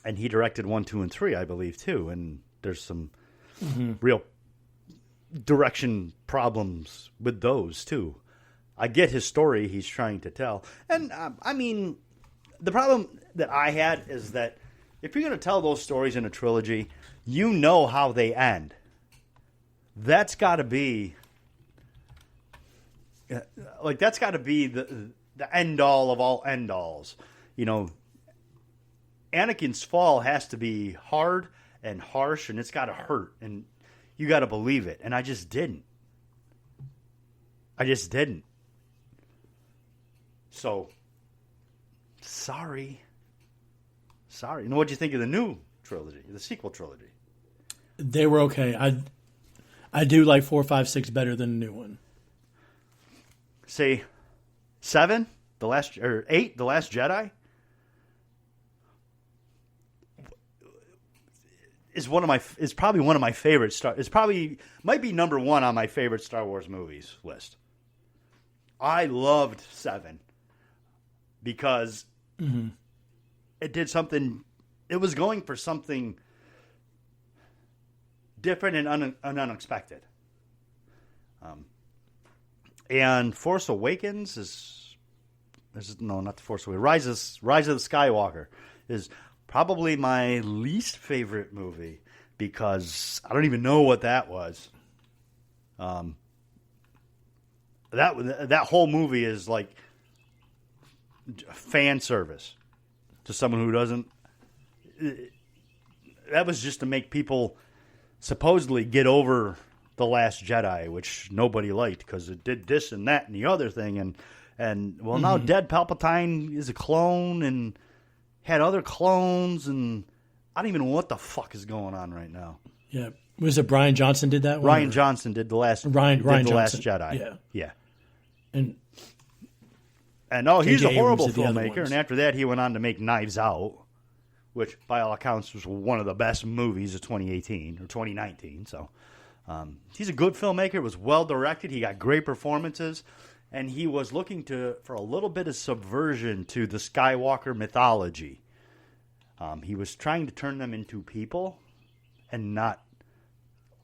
And he directed 1, 2, and 3, I believe, too. And there's some real direction problems with those, too. I get his story he's trying to tell. And, the problem that I had is that if you're going to tell those stories in a trilogy, you know how they end. That's got to be... that's got to be the end-all of all end-alls. Anakin's fall has to be hard and harsh, and it's got to hurt, and you got to believe it. And I just didn't. So, sorry. What'd you think of the new trilogy, the sequel trilogy? They were okay. I do like 4, 5, 6 better than the new one. Say 7, 8, The Last Jedi is probably one of my favorite might be number 1 on my favorite Star Wars movies list. I loved 7 because it did something. It was going for something different and unexpected. And Force Awakens is not the Force Awakens. Rise of the Skywalker is probably my least favorite movie because I don't even know what that was. That whole movie is like fan service to someone who doesn't. That was just to make people supposedly get over The Last Jedi, which nobody liked because it did this and that and the other thing, now Dead Palpatine is a clone and had other clones, and I don't even know what the fuck is going on right now. Yeah, was it Brian Johnson did that one? Ryan Johnson did the last Ryan Last Jedi. Yeah. And he's a horrible Abrams did the other filmmaker. ones. And after that, he went on to make Knives Out, which by all accounts was one of the best movies of 2018 or 2019. So he's a good filmmaker. It was well directed. He got great performances. And he was looking for a little bit of subversion to the Skywalker mythology. He was trying to turn them into people and not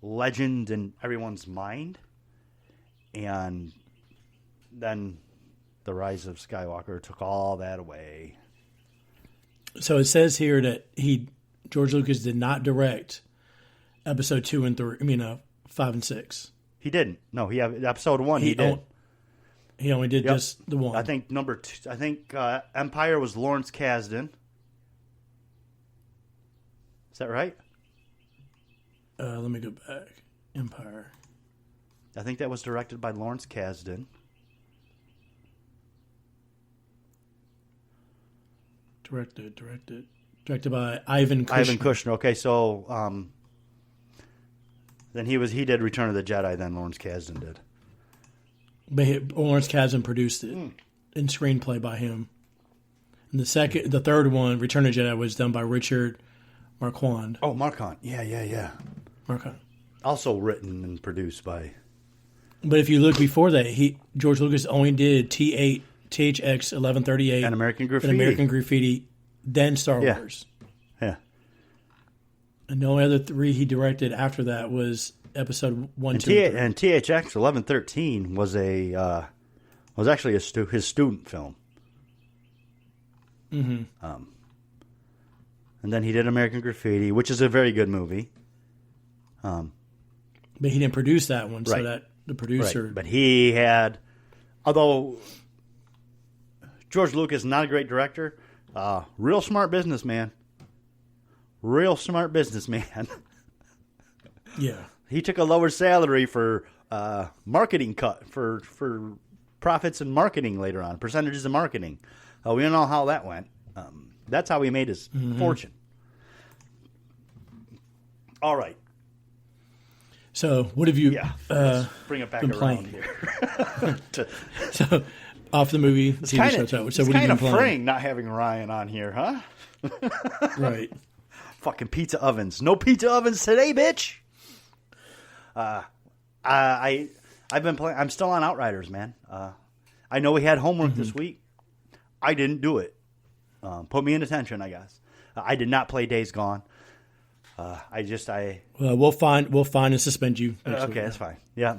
legend in everyone's mind. And then The Rise of Skywalker took all that away. So it says here that George Lucas did not direct episode 2 and 3. 5 and 6. He didn't. No, episode 1 he did. He only did just the one. I think number 2. I think Empire was Lawrence Kasdan. Is that right? Let me go back. Empire. I think that was directed by Lawrence Kasdan. Directed by Ivan Kushner. Ivan Kushner. Okay, so then he did Return of the Jedi. Then Lawrence Kasdan did. But Lawrence Kasdan produced it, and screenplay by him. And the third one, Return of the Jedi, was done by Richard Marquand. Oh, Marquand. Yeah. Marquand. Also written and produced by. But if you look before that, George Lucas only did T8, THX 1138, And American Graffiti. and American Graffiti, then Star Wars. Yeah. And the only other 3 he directed after that was Episode 1, And, 2, and 3. and THX 1113 was actually his student film. Mm-hmm. And then he did American Graffiti, which is a very good movie. But he didn't produce that one, Right. so that the producer. Right. But he had, although George Lucas not a great director, real smart businessman. Real smart businessman. Yeah. He took a lower salary for marketing cut for profits and marketing later on, percentages of marketing. We don't know how that went. That's how he made his fortune. All right. So what have you let's bring it back been around playing? here. So off the movie, TV show. So It's what have you kind been of playing? freeing not having Ryan on here, huh? Right. Fucking pizza ovens. No pizza ovens today, bitch. I've been playing. I'm still on Outriders, man. I know we had homework this week. I didn't do it. Put me in detention, I guess. I did not play Days Gone. Well, we'll find and suspend you. next week. Okay, that's fine. Yeah,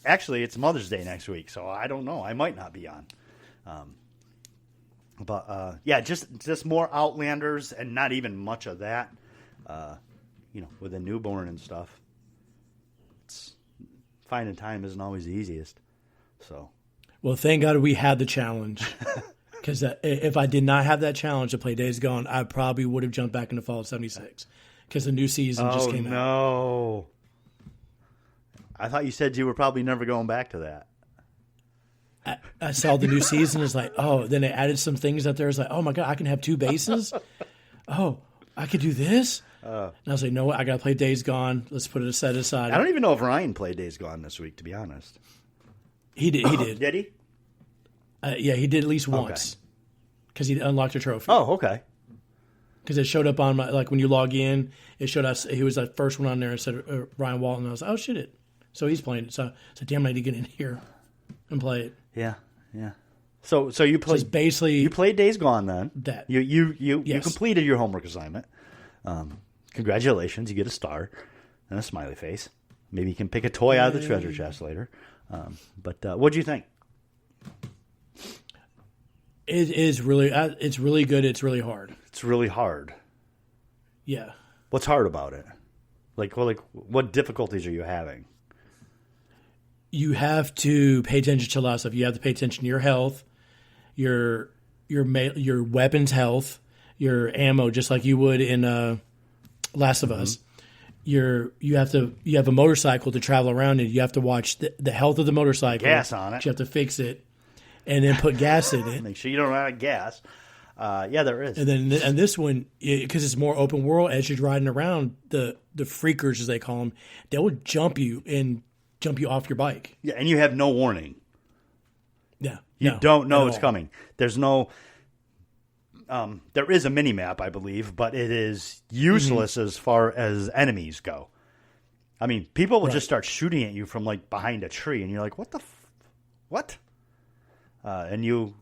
actually, it's Mother's Day next week, so I don't know. I might not be on. But just more Outlanders and not even much of that. With a newborn and stuff, finding time isn't always the easiest. So, Well, thank God we had the challenge. Because if I did not have that challenge to play Days Gone, I probably would have jumped back into Fall of 76. Because the new season just came out. No. I thought you said you were probably never going back to that. I saw the new season. It's like, oh, then they added some things out there. It's like, oh my God, I can have 2 bases? Oh, I could do this? And I was like, no, I got to play Days Gone. Let's put it set aside. I don't even know if Ryan played Days Gone this week, to be honest. He did. He did. Did he? Yeah, he did at least once. Because he unlocked a trophy. Oh, okay. Because it showed up on my, like when you log in, it showed us, he was the first one on there. It said Ryan Walton. I was like, oh, shit it. So he's playing it. So I said, damn, I need to get in here and play it. Yeah. So you played So basically you played Days Gone then. that. You Yes. completed your homework assignment. Congratulations, you get a star and a smiley face. Maybe you can pick a toy out of the treasure chest later. But what'd you think? It is really, it's really good. It's really hard. It's really hard. Yeah. What's hard about it? Like what difficulties are you having? You have to pay attention to a lot of stuff. You have to pay attention to your health, your weapons health, your ammo, just like you would in Last of Us. You have a motorcycle to travel around in. You have to watch the health of the motorcycle. Gas on it. You have to fix it, and then put gas in it. Make sure you don't run out of gas. Yeah, there is. And then and this one, because it's more open world, as you're riding around, the freakers as they call them, they will jump you off your bike. Yeah, and you have no warning. Yeah, You don't know it's coming. There's no. There is a mini map, I believe, but it is useless as far as enemies go. I mean, people will just start shooting at you from like behind a tree, and you're like, "What the? What?" And you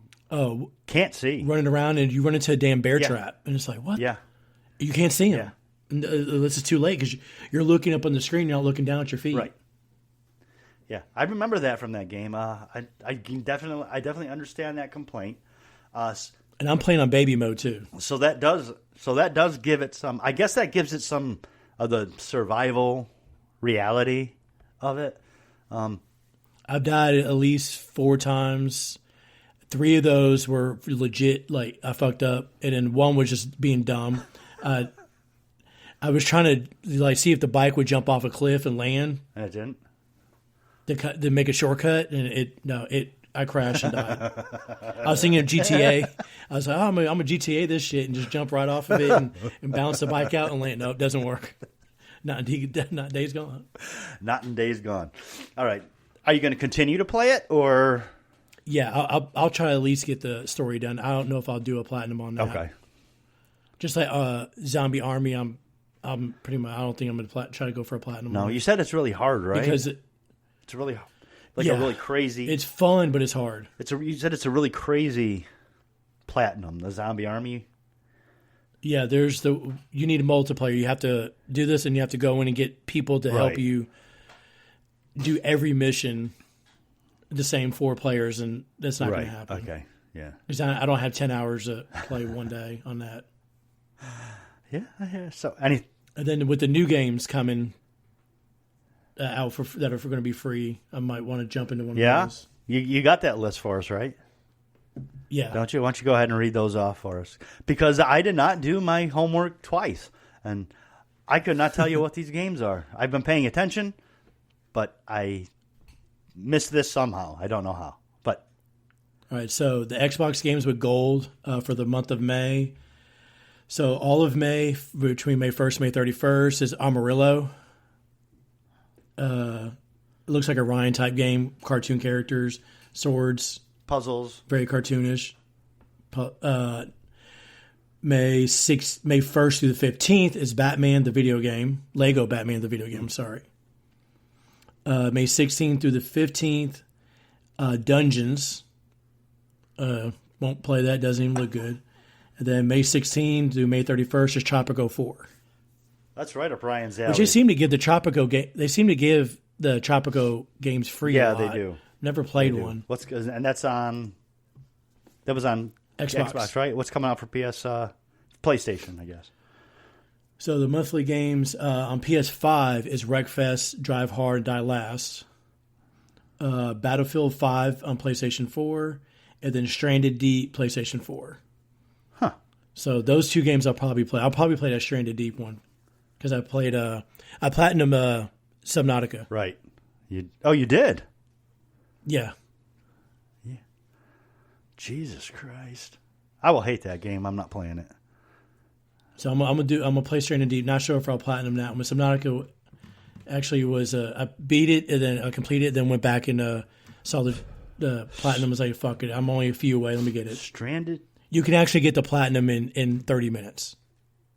can't see. Running around, and you run into a damn bear trap, and it's like, what? Yeah, You can't see him. Yeah. This is too late because you're looking up on the screen, you're not looking down at your feet. right. Yeah, I remember that from that game. I definitely understand that complaint. And I'm playing on baby mode too. So that does give it some. I guess that gives it some of the survival reality of it. I've died at least 4 times. 3 of those were legit, like I fucked up, and then 1 was just being dumb. I was trying to see if the bike would jump off a cliff and land. And it didn't. To make a shortcut, and I crashed and died. I was thinking of GTA. I was like, I'm a GTA this shit and just jump right off of it and bounce the bike out and land. No, it doesn't work. Not Days Gone. Not in Days Gone. All right. Are you going to continue to play it, or? Yeah, I'll try to at least get the story done. I don't know if I'll do a platinum on that. Okay. Just like Zombie Army, I'm pretty much. I don't think I'm going to try to go for a platinum. No, you said it's really hard, right? Because it's really a really crazy. It's fun, but it's hard. You said it's a really crazy platinum. The Zombie Army. Yeah, you need a multiplayer. You have to do this, and you have to go in and get people to help you do every mission. The same 4 players, and that's not going to happen. Okay, yeah. Because I don't have 10 hours to play one day on that. Yeah. So and then with the new games coming out that are going to be free, I might want to jump into one of those. You got that list for us, right? Yeah. Don't you? Why don't you go ahead and read those off for us? Because I did not do my homework twice, and I could not tell you what these games are. I've been paying attention, but I missed this somehow. I don't know how. But all right, so the Xbox games with gold for the month of May. So all of May, between May 1st and May 31st, is Amarillo. It looks like a Ryan-type game, cartoon characters, swords. Puzzles. Very cartoonish. May 1st through the 15th is Batman the video game. Lego Batman the video game, sorry. May 16th through the 15th, Dungeons. Won't play that, doesn't even look good. And then May 16th through May 31st is Tropico 4. That's right up Ryan's alley. Which they seem to give the Tropico game. They seem to give the Tropico games free. Yeah, they do. Never played one. And that's on. That was on Xbox, right? What's coming out for PlayStation, I guess. So the monthly games on PS5 is Wreckfest, Drive Hard, Die Last, Battlefield 5 on PlayStation 4, and then Stranded Deep PlayStation 4. Huh. So those 2 games I'll probably play. I'll probably play that Stranded Deep one because I played. I platinum Subnautica. Right. You did. Yeah. Jesus Christ. I will hate that game. I'm not playing it. So I'm gonna play Stranded Deep. Not sure if I'll platinum that one. Subnautica actually was I beat it and then I completed it. Then went back and saw the platinum. Was like, fuck it. I'm only a few away. Let me get it. Stranded. You can actually get the platinum in 30 minutes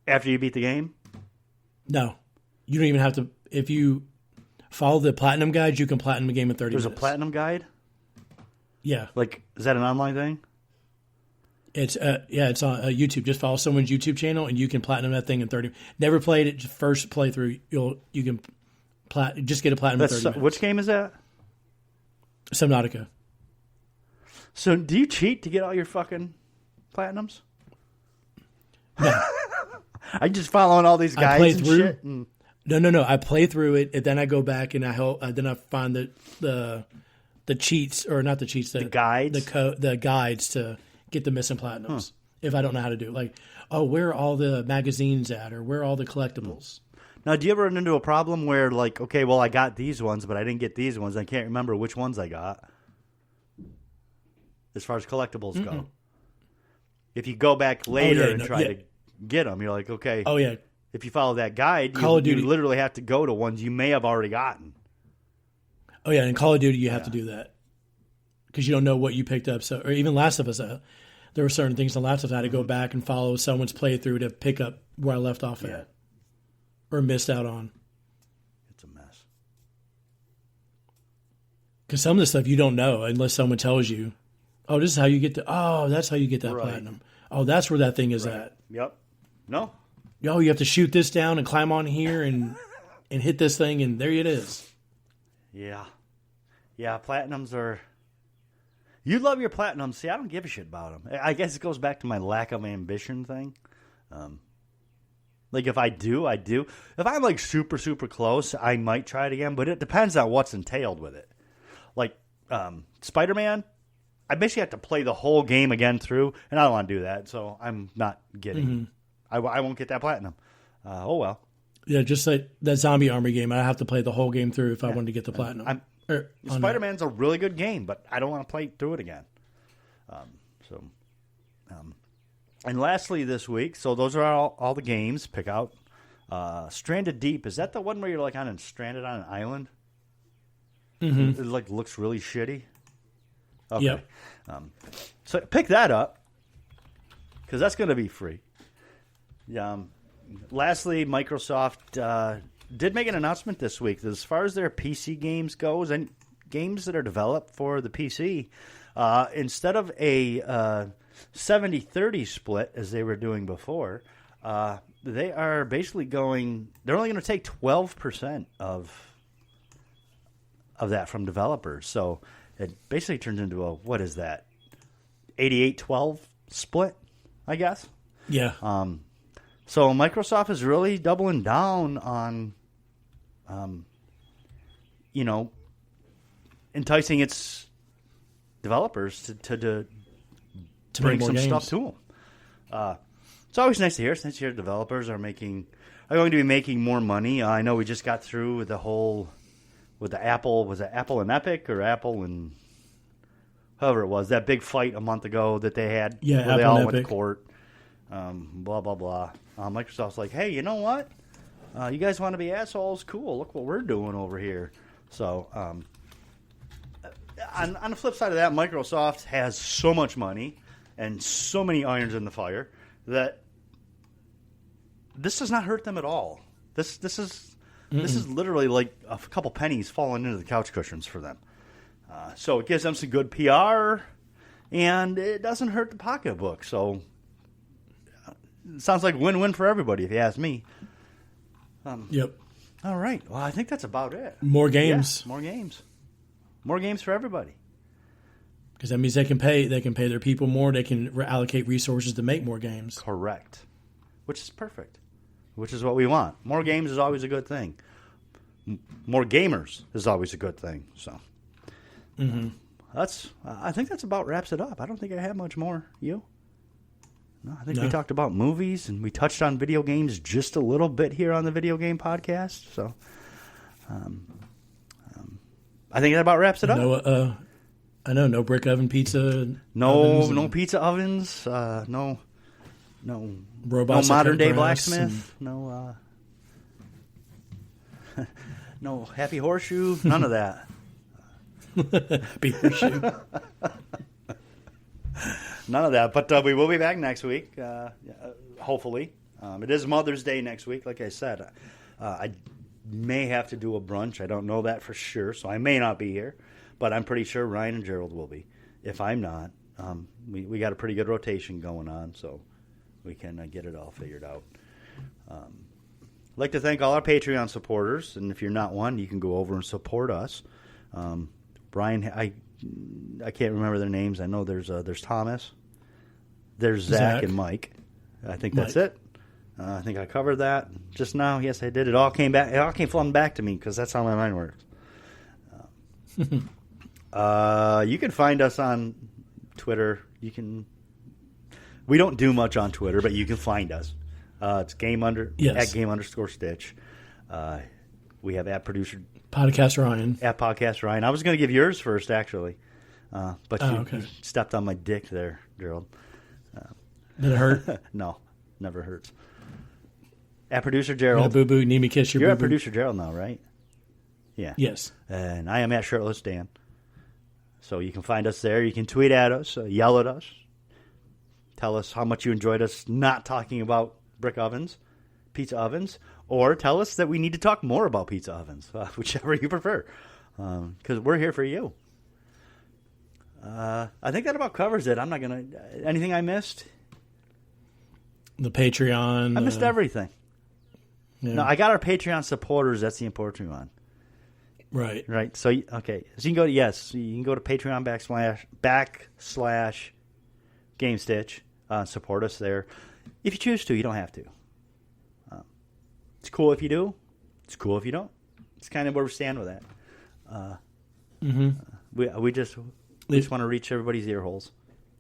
after you beat the game. No, you don't even have to. If you follow the platinum guide, you can platinum a game in 30 minutes. There's a platinum guide. Yeah. Like, is that an online thing? It's it's on YouTube. Just follow someone's YouTube channel, and you can platinum that thing in 30. Never played it. First playthrough, you can just get a platinum in 30 minutes. Which game is that? Subnautica. So, do you cheat to get all your fucking platinums? No. I'm just following all these guys and shit. And... No. I play through it, and then I go back and I help. Then I find the cheats, or not the cheats, the guides, the guides to get the missing platinums. If I don't know how to do it, like, where are all the magazines at, or where are all the collectibles? Now, do you ever run into a problem where, like, okay, well, I got these ones, but I didn't get these ones. I can't remember which ones I got. As far as collectibles go, if you go back later and try to get them, you're like, okay. Oh yeah. If you follow that guide, Call of Duty, you literally have to go to ones you may have already gotten. Oh yeah, in Call of Duty you have to do that because you don't know what you picked up. So, or even Last of Us, there were certain things in Last of Us I had to go back and follow someone's playthrough to pick up where I left off at or missed out on. It's a mess. Because some of the stuff you don't know unless someone tells you. Oh, this is how you get to. Oh, that's how you get that platinum. Oh, that's where that thing is at. Yep. No. Oh, you have to shoot this down and climb on here and hit this thing, and there it is. Yeah. Yeah, platinums are... You love your platinums. See, I don't give a shit about them. I guess it goes back to my lack of ambition thing. Like, if I do, I do. If I'm, like, super, super close, I might try it again, but it depends on what's entailed with it. Like, Spider-Man, I basically have to play the whole game again through, and I don't want to do that, so I'm not getting... I won't get that platinum. Oh, well. Yeah, just like that Zombie Army game. I have to play the whole game through if I wanted to get the platinum. Spider-Man's a really good game, but I don't want to play through it again. And lastly this week, so those are all the games. Pick out Stranded Deep. Is that the one where you're like stranded on an island? Mm-hmm. It like looks really shitty. Okay. Yep. So pick that up because that's going to be free. Lastly, Microsoft did make an announcement this week that as far as their PC games goes, and games that are developed for the PC, instead of a 70-30 split as they were doing before, they are basically going. They're only going to take 12% of that from developers. So it basically turns into a, what is that, 88-12 split, I guess. Yeah. So Microsoft is really doubling down on, enticing its developers to bring some stuff to them. It's always nice to hear. It's nice to hear developers are going to be making more money. I know we just got through with the whole, with the Apple, was it Apple and Epic or Apple and however it was, that big fight a month ago that they had where Apple they all and went to Epic. court. Blah, blah, blah. Microsoft's like, hey, you know what? You guys want to be assholes? Cool. Look what we're doing over here. So, on the flip side of that, Microsoft has so much money and so many irons in the fire that this does not hurt them at all. This is literally like a couple pennies falling into the couch cushions for them. So it gives them some good PR, and it doesn't hurt the pocketbook. So it sounds like win-win for everybody, if you ask me. Yep. All right. Well, I think that's about it. More games. Yeah, more games. More games for everybody. Because that means they can pay their people more. They can allocate resources to make more games. Correct. Which is perfect. Which is what we want. More games is always a good thing. More gamers is always a good thing. So I think that's about wraps it up. I don't think I have much more. You? No, I think we talked about movies and we touched on video games just a little bit here on the Video Game Podcast. So I think that about wraps it up. No brick oven pizza. No pizza ovens. No robots. No modern day blacksmith. No no happy horseshoe. None of that. Happy horseshoe. None of that. But we will be back next week. Hopefully, it is Mother's Day next week. Like I said, I may have to do a brunch. I don't know that for sure, so I may not be here. But I'm pretty sure Ryan and Gerald will be. If I'm not, we got a pretty good rotation going on, so we can get it all figured out. I'd like to thank all our Patreon supporters, and if you're not one, you can go over and support us. Brian, I can't remember their names. I know there's Thomas, there's Zach and Mike. I think that's it. I think I covered that just now. Yes, I did. It all came back. It all came flowing back to me because that's how my mind works. You can find us on Twitter. We don't do much on Twitter, but you can find us. It's at game_Stitch. We have at producer Podcast Ryan. At Podcast Ryan. I was going to give yours first, actually, but you stepped on my dick there, Gerald. Did it hurt? No, never hurts. At producer Gerald. Boo boo. Need me kiss your. You're boo-boo. at producer Gerald now, right? Yeah. Yes. And I am at Shirtless Dan. So you can find us there. You can tweet at us, yell at us, tell us how much you enjoyed us not talking about brick ovens, pizza ovens, or tell us that we need to talk more about pizza ovens, whichever you prefer, because we're here for you. I think that about covers it. I'm not going to... Anything I missed? The Patreon. I missed everything. Yeah. No, I got our Patreon supporters. That's the important one. Right. Right. So, okay. So you can go to Patreon // GameStitch. Support us there. If you choose to, you don't have to. It's cool if you do. It's cool if you don't. It's kind of where we stand with that. We just want to reach everybody's ear holes.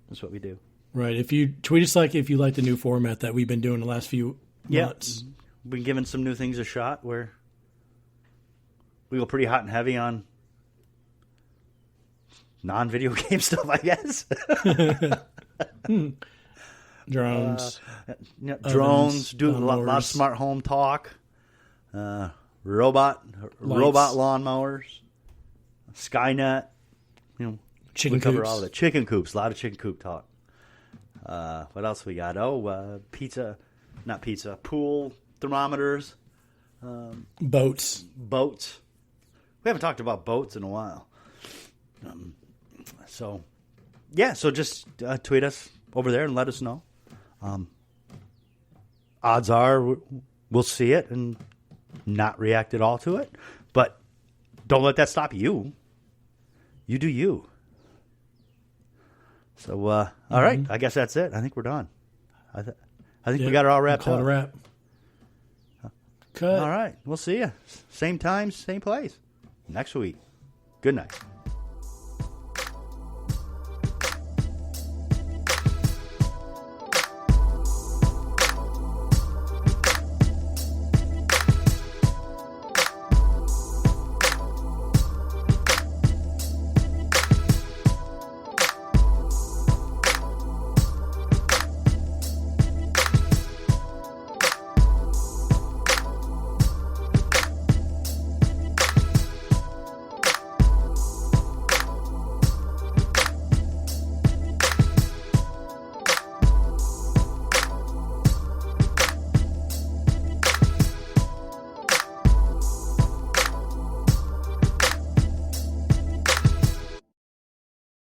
That's what we do. Right. If you tweet us if you like the new format that we've been doing the last few months. We've been giving some new things a shot where we go pretty hot and heavy on non-video game stuff, I guess. Drones. Drones, do a lot of smart home talk. Robot lawnmowers. Skynet. Chicken we cover coops. all of it. Chicken coops. A lot of chicken coop talk. What else we got? Pizza not pizza, pool thermometers, Boats. boats. We haven't talked about boats in a while. So just tweet us over there and let us know. Odds are we'll see it and not react at all to it. But don't let that stop you. You do you. So, all right. I guess that's it. I think we're done. I think we got it all wrapped Call up. it a wrap. Cut. All right. We'll see you. Same time, same place. Next week. Good night.